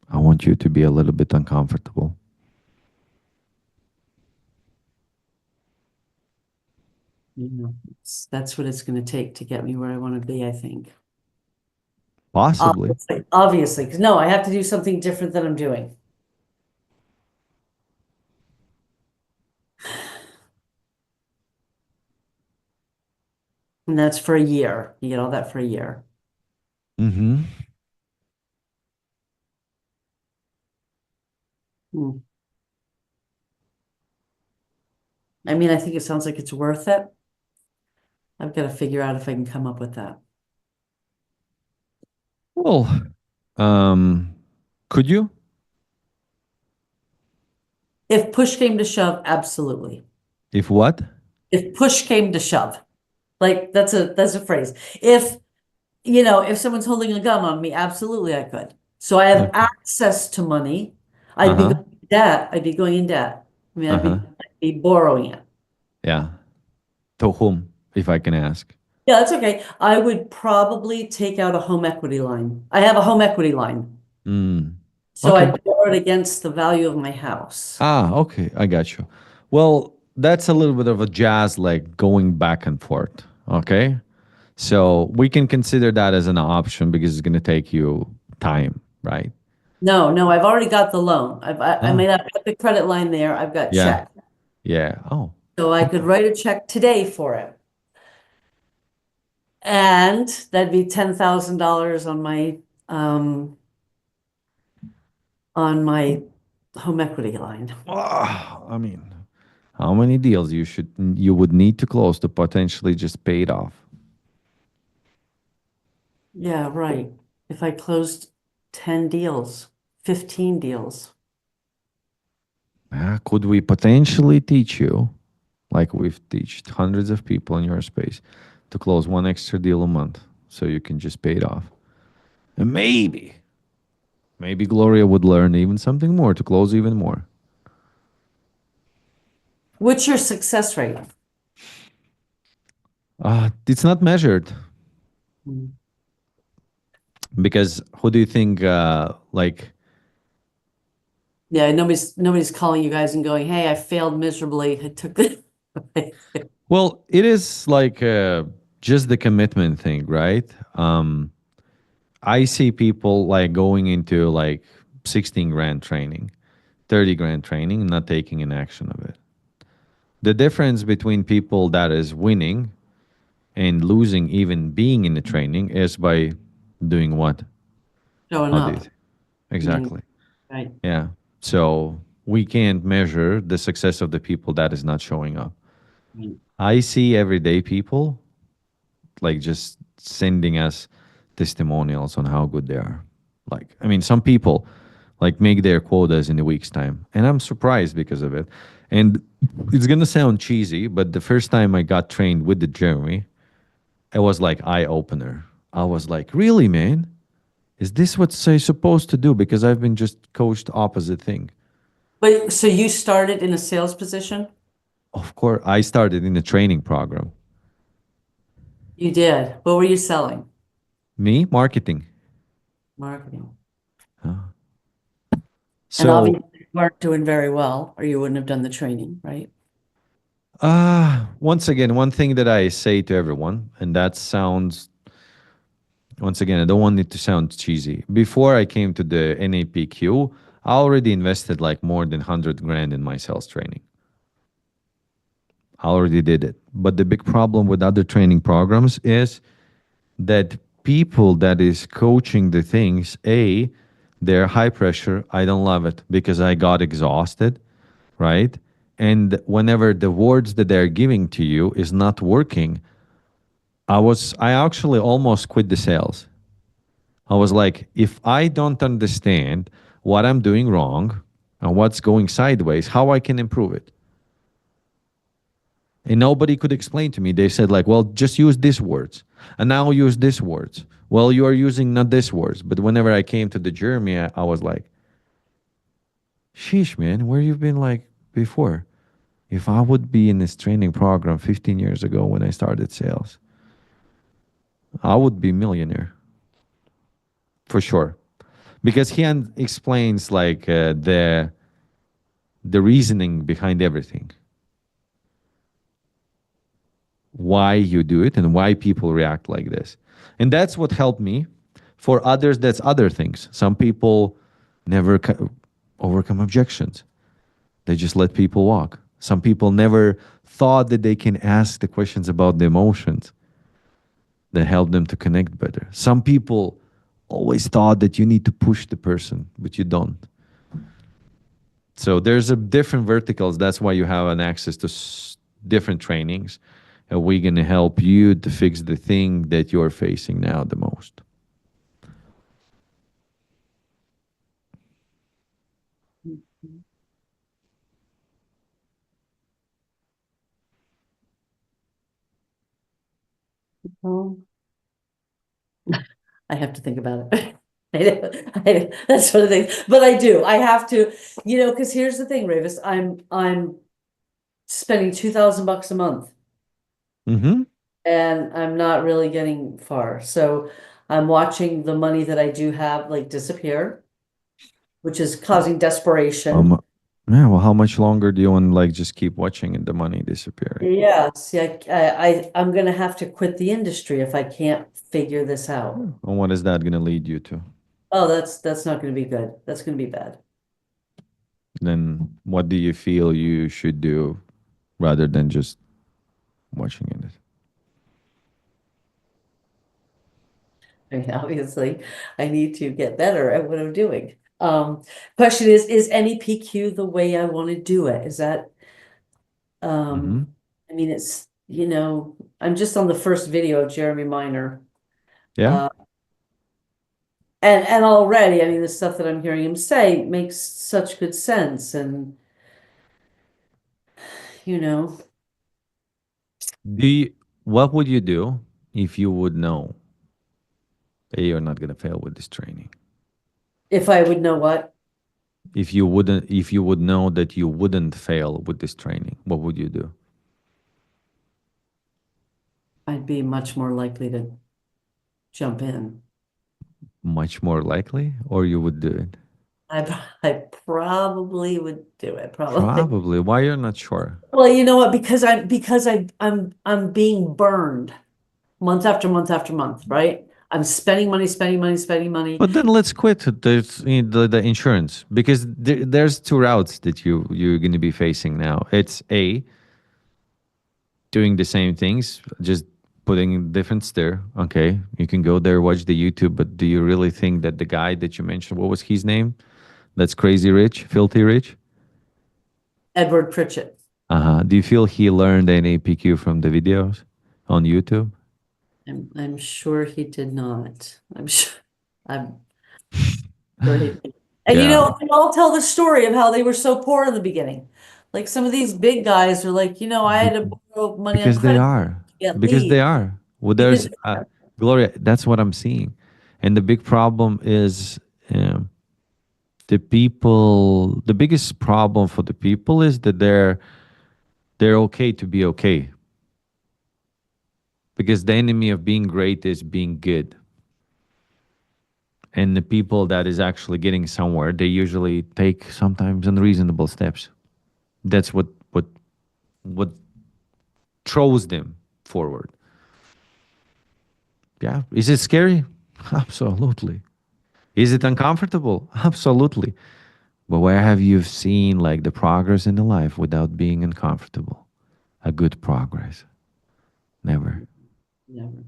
I want you to be a little bit uncomfortable. That's what it's going to take to get me where I want to be, I think. Possibly. Obviously, because no, I have to do something different than I'm doing. And that's for a year. You get all that for a year. Mm-hmm. Hmm. I mean, I think it sounds like it's worth it. I've got to figure out if I can come up with that. Well, um, could you? If push came to shove, absolutely. If what? If push came to shove, like that's a phrase. if someone's holding a gun on me, absolutely I could. So I have Okay. access to money. I'd be Uh-huh. going in debt. I'd be going in debt. I mean, Uh-huh. I'd be borrowing it. Yeah. To whom, if I can ask? Yeah, that's okay. I would probably take out a home equity line. I have a home equity line. Mm. So Okay. I'd borrow it against the value of my house. Ah, okay. I got you. Well, that's a little bit of a jazz like going back and forth. Okay. So we can consider that as an option because it's going to take you time, right? No, no, I've already got the loan. I Ah, mean, I've got the credit line there. I've got yeah. check. Yeah. Oh, So I could okay. write a check today for it. And that'd be $10,000 um on my home equity line. Ah, I mean, how many deals you would need to close to potentially just pay it off? Yeah, right. If I closed 10 deals, 15 deals. Could we potentially teach you, like we've taught hundreds of people in your space, to close one extra deal a month so you can just pay it off? And maybe Gloria would learn even something more to close even more. What's your success rate? It's not measured Mm. because who do you think, Yeah, nobody's calling you guys and going, "Hey, I failed miserably. I took this." well, it is like just the commitment thing, right? I see people like going into like 16 grand training, 30 grand training, and not taking an action of it. The difference between people that is winning and losing, even being in the training, is by doing what? Showing How do you up. think? Mm, Exactly. right. Yeah. So we can't measure the success of the people that is not showing up. Right. I see everyday people like just sending us testimonials on how good they are. Like, I mean, some people like make their quotas in a week's time, and I'm surprised because of it. And it's gonna sound cheesy, but the first time I got trained with the Jeremy, it was like eye opener. I was like, really, man? Is this what I'm supposed to do? Because I've been just coached opposite thing. But so you started in a sales position? Of course, I started in the training program. You did. What were you selling? Me, marketing. Marketing. And So, obviously you weren't doing very well, or you wouldn't have done the training, right? once again, one thing that I say to everyone, and that sounds, once again, I don't want it to sound cheesy. Before I came to the NEPQ, I already invested like more than 100 grand in my sales training. I already did it. But the big problem with other training programs is that people that is coaching the things, A, they're high pressure. I don't love it because I got exhausted, right? And whenever the words that they're giving to you is not working, I actually almost quit the sales. I was like, if I don't understand what I'm doing wrong and what's going sideways, how I can improve it. And nobody could explain to me. They said like, well, just use these words and now use these words. Well, you are using not these words. But whenever I came to the Jeremy, I was like, sheesh, man, where you've been like before? If I would be in this training program 15 years ago when I started sales, I would be millionaire for sure. Because explains like the reasoning behind everything, why you do it and why people react like this. And that's what helped me. For others, that's other things. Some people never overcome objections. They just let people walk. Some people never thought that they can ask the questions about the emotions that help them to connect better. Some people always thought that you need to push the person, but you don't. So there's a different verticals. That's why you have an access to different trainings. And we're going to help you to fix the thing that you're facing now the most. Oh. I have to think about it. That's one of the things, but I do. I have to, because here's the thing, Ravis. I'm spending $2,000 a month, Mm-hmm. and I'm not really getting far. So I'm watching the money that I do have like disappear, which is causing desperation. Um, yeah. Well, how much longer do you want to like just keep watching and the money disappearing? Yeah, see, I'm gonna have to quit the industry if I can't figure this out. And what is that going to lead you to? Oh, that's not gonna be good. That's gonna be bad. Then what do you feel you should do rather than just watching it? I mean, obviously, I need to get better at what I'm doing. Question is NEPQ the way I want to do it? Is that, Mm-hmm. I mean, it's, I'm just on the first video of Jeremy Minor. Yeah. Uh, and already, I mean, the stuff that I'm hearing him say makes such good sense. And, you know, Do you, what would you do if you would know that you're not going to fail with this training? if I would know what, If you would know that you wouldn't fail with this training, what would you do? I'd be much more likely to jump in. Much more likely, or you would do it? I probably would do it, probably. Probably. Why you're not sure? Well, you know what? Because I'm being burned month after month after month, right? I'm spending money, spending money, spending money. But then let's quit the insurance because there's two routes that you're going to be facing now. It's A, doing the same things, just putting different stir. Okay, you can go there, watch the YouTube, but do you really think that the guy that you mentioned, what was his name? That's crazy rich, filthy rich. Edward Pritchett. Do you feel he learned NAPQ from the videos on YouTube? I'm sure he did not. I'm sure he did. And Yeah, they all tell the story of how they were so poor in the beginning. Like some of these big guys are like, I had be- to borrow money on because they credit are, to get because they leads. are. Well, Because there's Gloria. That's what I'm seeing, and the big problem is the people. The biggest problem for the people is that they're okay to be okay because the enemy of being great is being good. And the people that is actually getting somewhere, they usually take sometimes unreasonable steps. That's what throws them forward. Yeah. Is it scary? Absolutely. Is it uncomfortable? Absolutely. But where have you seen like the progress in the life without being uncomfortable? A good progress. Never. never.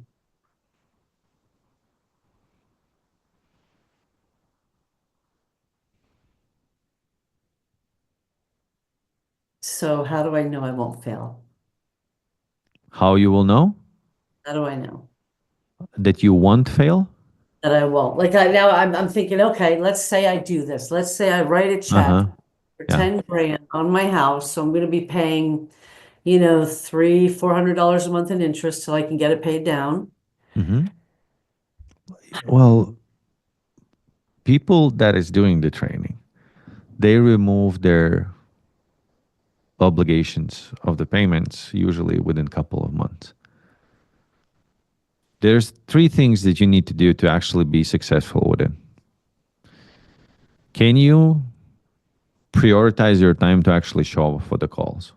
So how do I know I won't fail? How you will know How do I know that you won't fail? that I won't? Like now I'm thinking, okay, let's say I do this. Let's say I write a Uh check huh. for Yeah. 10 grand on my house. So I'm going to be paying, $300-400 a month in interest till I can get it paid down. Hmm. Well, people that is doing the training, they remove their obligations of the payments usually within a couple of months. There's three things that you need to do to actually be successful with it. Can you prioritize your time to actually show up for the calls,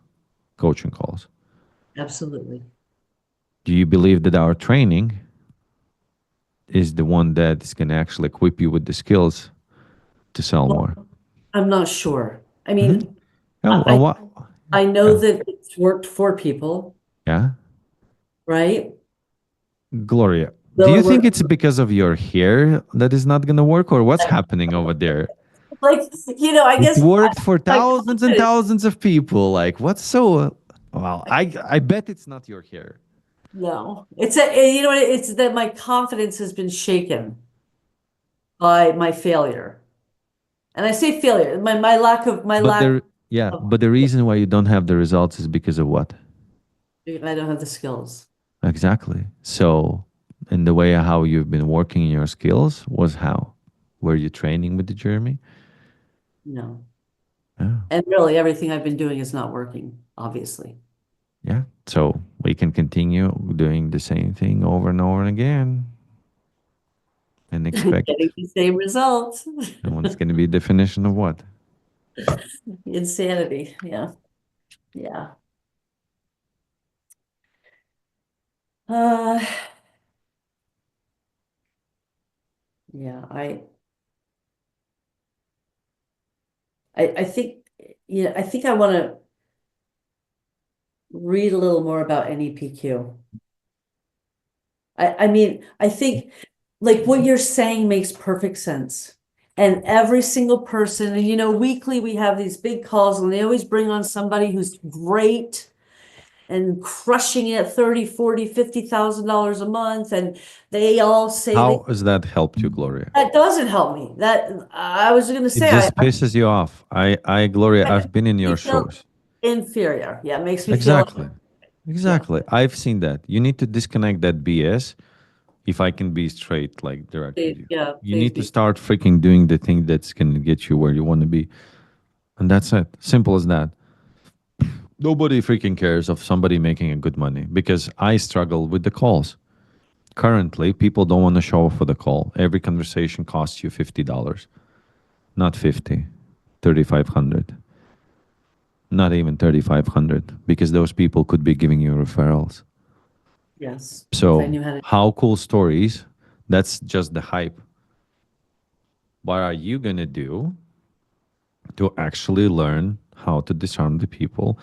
coaching calls? Absolutely. Do you believe that our training is the one that is going to actually equip you with the skills to sell more? Well, I'm not sure. I Hmm. mean, Oh, I what? I know Yeah. that it's worked for people, Yeah. right? Gloria, do Will you it think work? it's because of your hair that is not going to work, or what's happening over there? Like, I It guess worked for my thousands and confidence, thousands of people. Like, what's so? Well, I bet it's not your hair. no, it's that my confidence has been shaken by my failure. And I say failure, my But lack the yeah, of, but the reason why you don't have the results is because of what? I don't have the skills. Exactly. So And the way how you've been working in your skills was how? Were you training with the Jeremy? No. Yeah. And really, everything I've been doing is not working, obviously. Yeah. So we can continue doing the same thing over and over again and Getting expect. the same results. And what's going to be definition of what? Insanity. Yeah. Yeah. Uh, yeah, I think, yeah, I think I want to read a little more about NEPQ. I mean, I think like what you're saying makes perfect sense. And every single person, and weekly we have these big calls and they always bring on somebody who's great and crushing it 30, 40, $50,000 a month. And they all say How has that helped you, Gloria? that doesn't help me. That I was going to It say, just pisses you off. Gloria, I I've been in your makes me feel shows. inferior. Yeah, it makes me feel, Exactly. yeah, Exactly. I've seen that. You need to disconnect that BS if I can be straight, like direct with please, you. yeah, You please need to be. start freaking doing the thing that's going to get you where you want to be. And that's it. Simple as that. Nobody freaking cares of somebody making a good money because I struggle with the calls. Currently, people don't want to show up for the call. Every conversation costs you $50, not 50, 3,500, not even 3,500 because those people could be giving you referrals. Yes, if I So, knew how to. how cool stories? That's just the hype. What are you going to do to actually learn how to disarm the people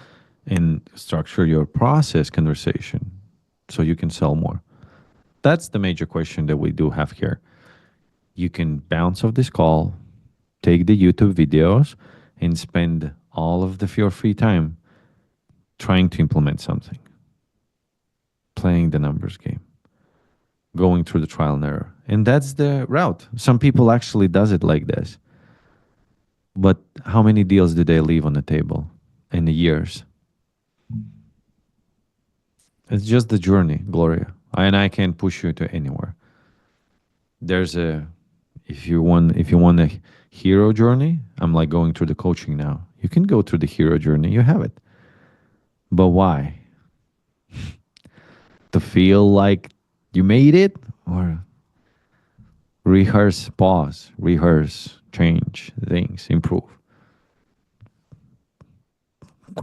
and structure your process conversation so you can sell more? That's the major question that we do have here. You can bounce off this call, take the YouTube videos, and spend all of your free time trying to implement something, playing the numbers game, going through the trial and error. And that's the route. Some people actually does it like this. But how many deals do they leave on the table in the years? It's just the journey, Gloria. And I can't push you to anywhere. There's a if you want a hero journey, I'm like going through the coaching now. You can go through the hero journey, you have it. But why? To feel like you made it or rehearse, pause, rehearse, change things, improve.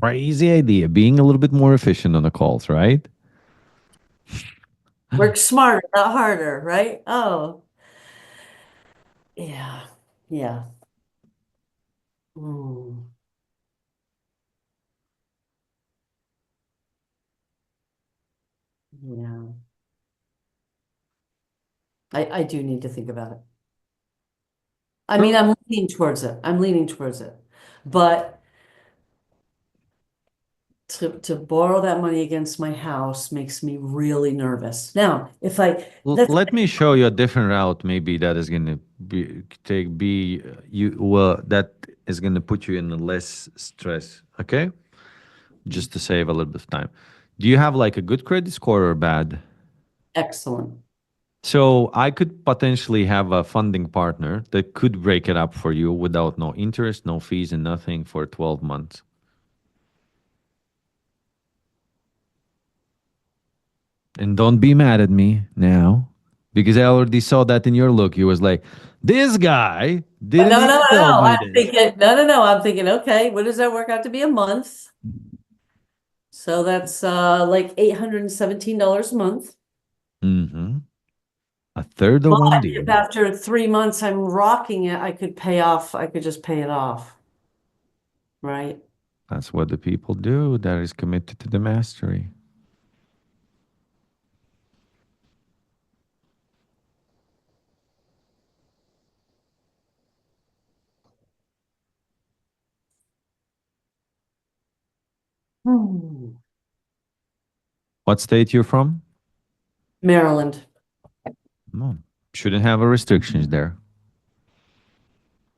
Crazy idea. Being a little bit more efficient on the calls, right? Work smarter, not harder, right? Oh, yeah, yeah. Mm, yeah. I do need to think about it. I mean, Sure. I'm leaning towards it. I'm leaning towards it. But to borrow that money against my house makes me really nervous. Now, if I let's Let me show you a different route. Maybe that is going to be you. Well, that is going to put you in less stress. Okay, just to save a little bit of time. Do you have like a good credit score or bad? excellent. So I could potentially have a funding partner that could break it up for you without no interest, no fees, and nothing for 12 months. And don't be mad at me now because I already saw that in your look. You was like, this guy But didn't no, no, even no, tell no. me I'm this. thinking, no, no, no. I'm thinking, okay, what does that work out to be a month? So that's like $817 a month. Mm-hmm. A third of But one if deal. after 3 months I'm rocking it, I could just pay it off, right? That's what the people do that is committed to the mastery. Hmm. What state you're from? Maryland. No. Shouldn't have a restrictions there.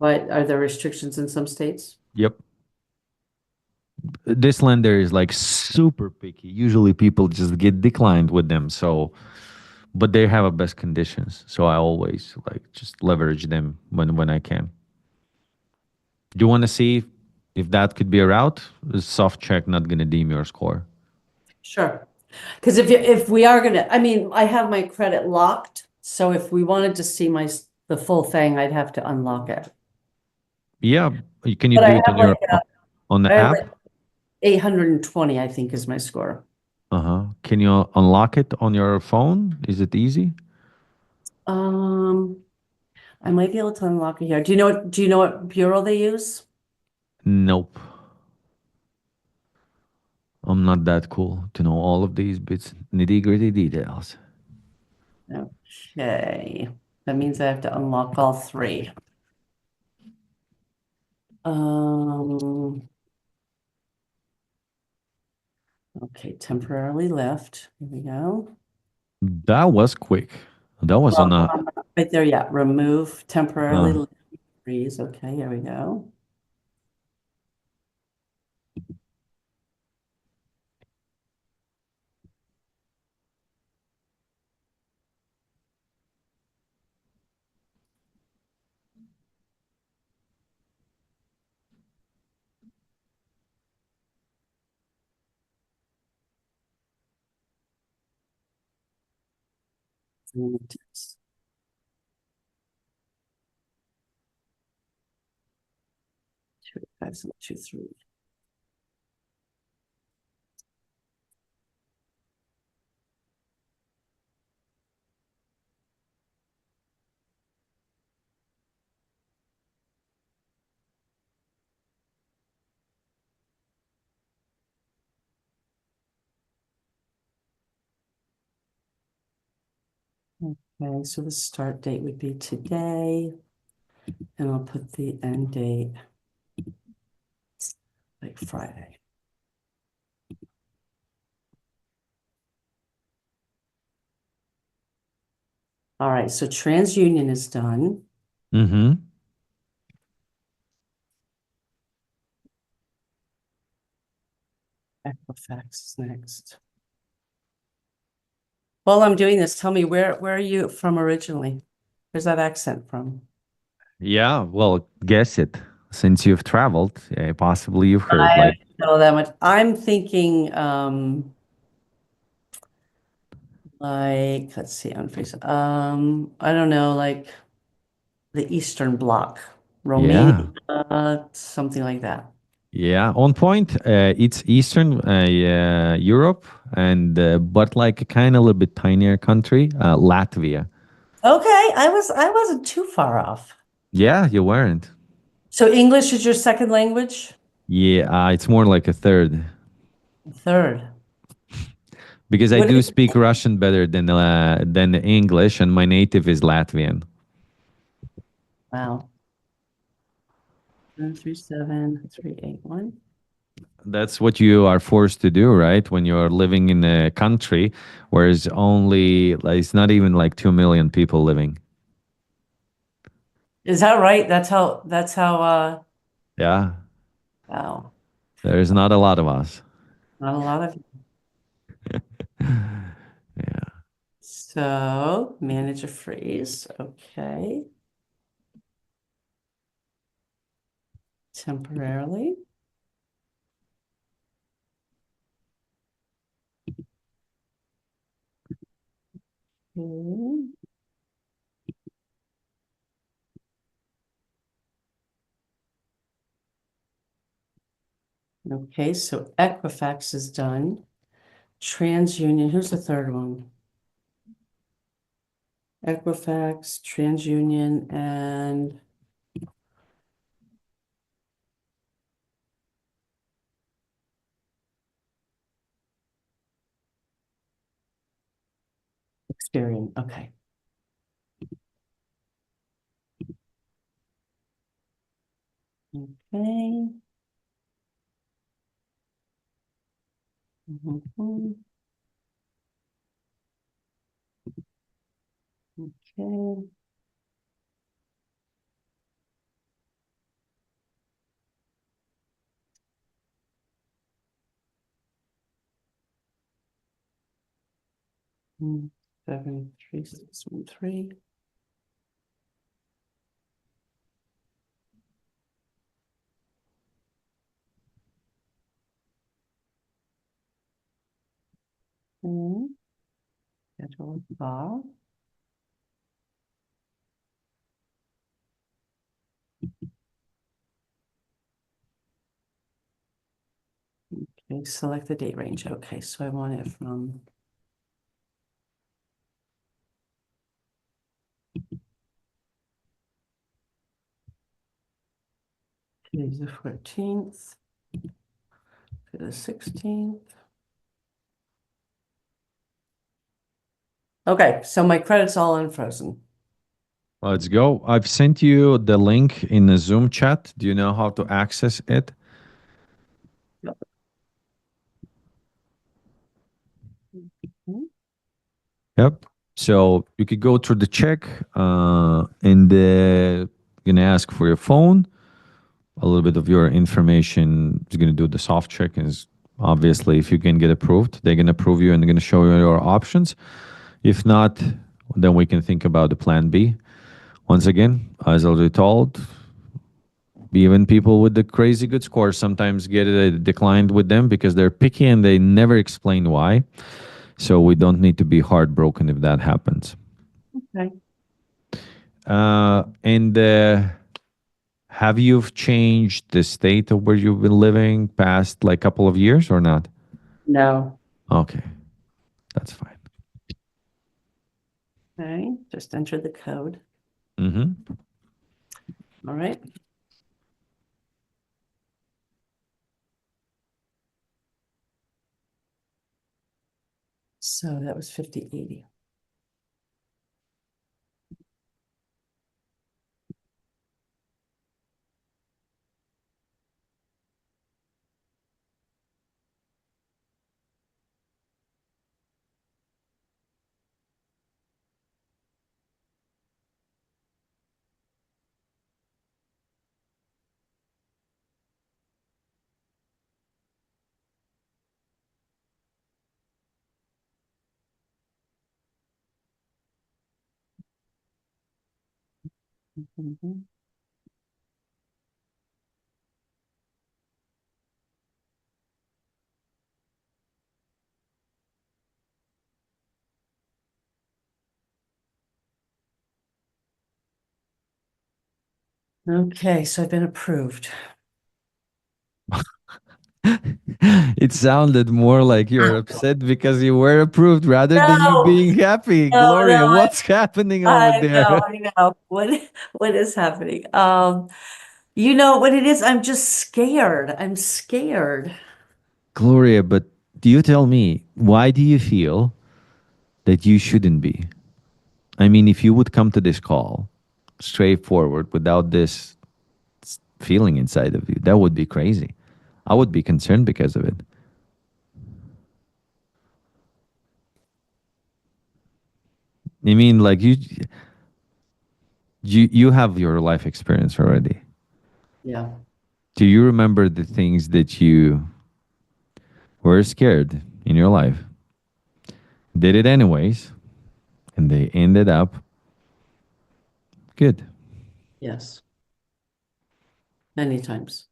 But are there restrictions in some states? Yep. This lender is like super picky. Usually people just get declined with them. So, but they have a best conditions, so I always like just leverage them when I can. Do you want to see if that could be a route? Is soft check not going to deem your score? Sure. Because if we are gonna, I mean, I have my credit locked, so if we wanted to see the full thing, I'd have to unlock it. Yeah, can you But I do it have on like your on I the have like app? 820, I think is my score. Uh-huh. Can you unlock it on your phone? Is it easy? Um, I might be able to unlock it here. Do you know what bureau they use? Nope. I'm not that cool to know all of these bits, nitty gritty details. Okay. That means I have to unlock all three. Um, okay, temporarily left. Here we go. That was quick. That was on Well, a. right there, yeah. Remove temporarily Uh, left freeze. Okay, here we go. Two, 5, 7, 2, 3. Okay, so the start date would be today, and I'll put the end date like Friday. All right, so TransUnion is done. mm-hmm. Equifax is next. While I'm doing this, tell me where are you from originally? Where's that accent from? Yeah, well, guess it. Since you've traveled, possibly you've heard I like, don't know that much. I'm thinking like let's see on Facebook. I don't know, like the Eastern Bloc, Romania, yeah, something like that. yeah, on point. It's Eastern Europe, and but like a kind of a little bit tinier country, Latvia. Okay, I wasn't too far off. Yeah, you weren't. So English is your second language? Yeah, it's more like a third Third. because I What do is, speak Russian better than English, and my native is Latvian. wow. 737-381. That's what you are forced to do, right? When you're living in a country where it's only like, it's not even like 2 million people living. Is that right? That's how Yeah, wow. there's not a lot of us. Not a lot of Yeah. so manage a freeze. Okay. Temporarily. Hmm. Okay, so Equifax is done. TransUnion, who's the third one? Equifax, TransUnion, and Experian. Okay. Okay. Mhm. Okay. 73613. Schedule bar. Okay, select the date range. Okay, so I want it from today's the 14th to the 16th. Okay, so my credit's all unfrozen. Let's go. I've sent you the link in the Zoom chat. Do you know how to access it? Mhm. Yep. So you could go through the check, and you're gonna ask for your phone, a little bit of your information. It's gonna do the soft check. Is obviously if you can get approved, they're gonna approve you and they're gonna show you your options. If not, then we can think about the plan B. Once again, as already told, even people with the crazy good scores sometimes get declined with them because they're picky and they never explain why. So we don't need to be heartbroken if that happens. Okay. And have you changed the state of where you've been living past like couple of years or not? No. Okay, that's fine. Okay, just enter the code. Mm-hmm. All right. So that was 5080. Mhm. Okay, so I've been approved. It sounded more like you're upset because you were approved rather than you No, being happy. no, Gloria, what's happening over I know, there? I know. What is happening? You know what it is? I'm just scared. I'm scared. Gloria, but do you tell me, why do you feel that you shouldn't be? I mean, if you would come to this call straightforward without this feeling inside of you, that would be crazy. I would be concerned because of it. I mean, like you have your life experience already. Yeah. Do you remember the things that you were scared in your life, did it anyways, and they ended up good? Yes. Many times.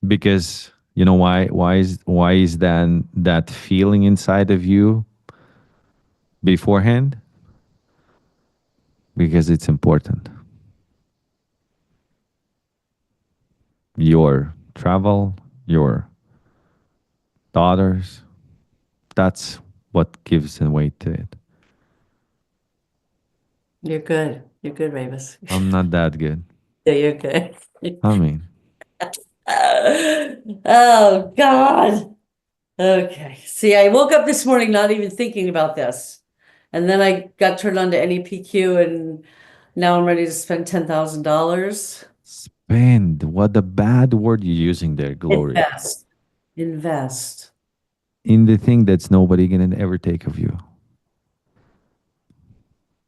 Because you know why is that feeling inside of you beforehand? Because it's important. Your travel, your daughters, that's what gives a weight to it. You're good. You're good, Ravis. I'm not that good. Yeah, you're good. I mean, Oh God. Okay. See, I woke up this morning not even thinking about this. And then I got turned on to NEPQ and now I'm ready to spend $10,000. spend. What a bad word you're using there, Gloria. Invest. Invest. In the thing that's nobody gonna ever take of you.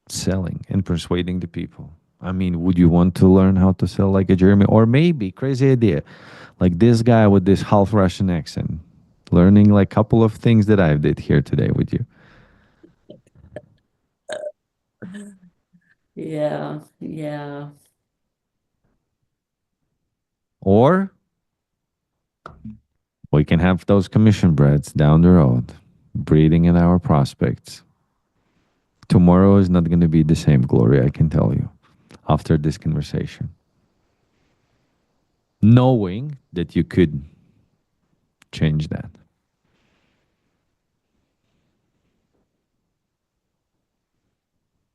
Selling and persuading the people. I mean, would you want to learn how to sell like a Jeremy? Or maybe, crazy idea, like this guy with this half Russian accent. Learning like a couple of things that I did here today with you. Yeah, yeah. Or we can have those commission breads down the road, breathing in our prospects. Tomorrow is not going to be the same, Gloria, I can tell you, after this conversation. Knowing that you could change that.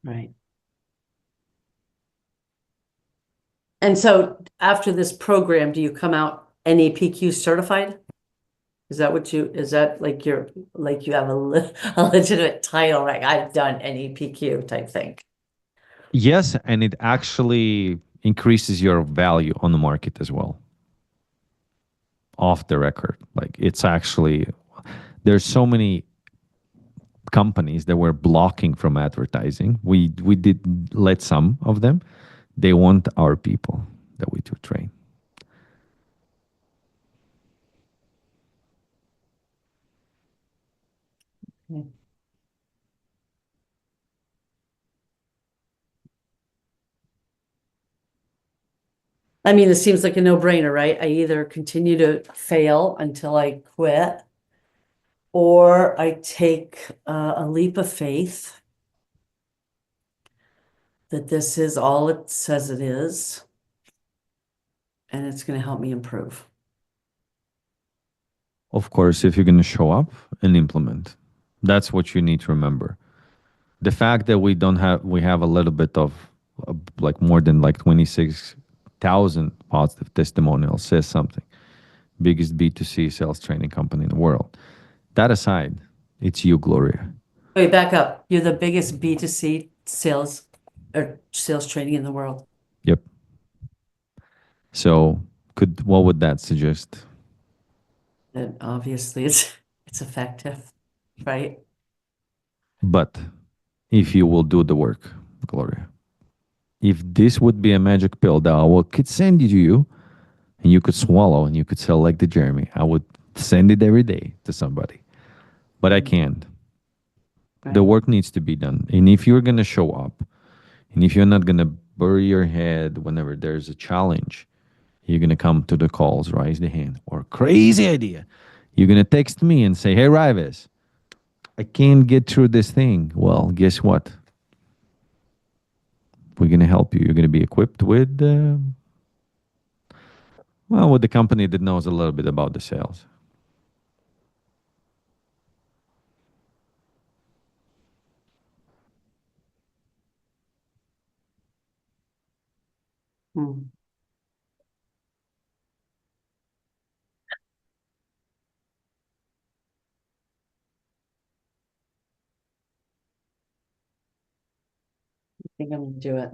Right. And so after this program, do you come out NEPQ certified? Is that what you, is that like you're, like you have a legitimate title, like I've done NEPQ type thing? Yes, and it actually increases your value on the market as well, off the record. Like it's actually, there's so many companies that were blocking from advertising. We did let some of them. They want our people that we to train. Okay. I mean, it seems like a no-brainer, right? I either continue to fail until I quit, or I take a leap of faith that this is all it says it is, and it's going to help me improve. Of course, if you're going to show up and implement, that's what you need to remember. The fact that we have a little bit of like more than like 26,000 positive testimonials says something. Biggest B2C sales training company in the world. That aside, it's you, Gloria. Wait, back up. You're the biggest B2C sales or sales training in the world. Yep. So what would that suggest? And obviously it's effective, right? But if you will do the work, Gloria, if this would be a magic pill that I could send it to you and you could swallow and you could sell like the Jeremy, I would send it every day to somebody. But I can't. The Right. work needs to be done. And if you're going to show up and if you're not going to bury your head whenever there's a challenge, you're going to come to the calls, raise the hand, or crazy idea. You're going to text me and say, hey, Rives, I can't get through this thing. Well, guess what? We're going to help you. You're going to be equipped with, with the company that knows a little bit about the sales. Hmm. I think I'm gonna do it.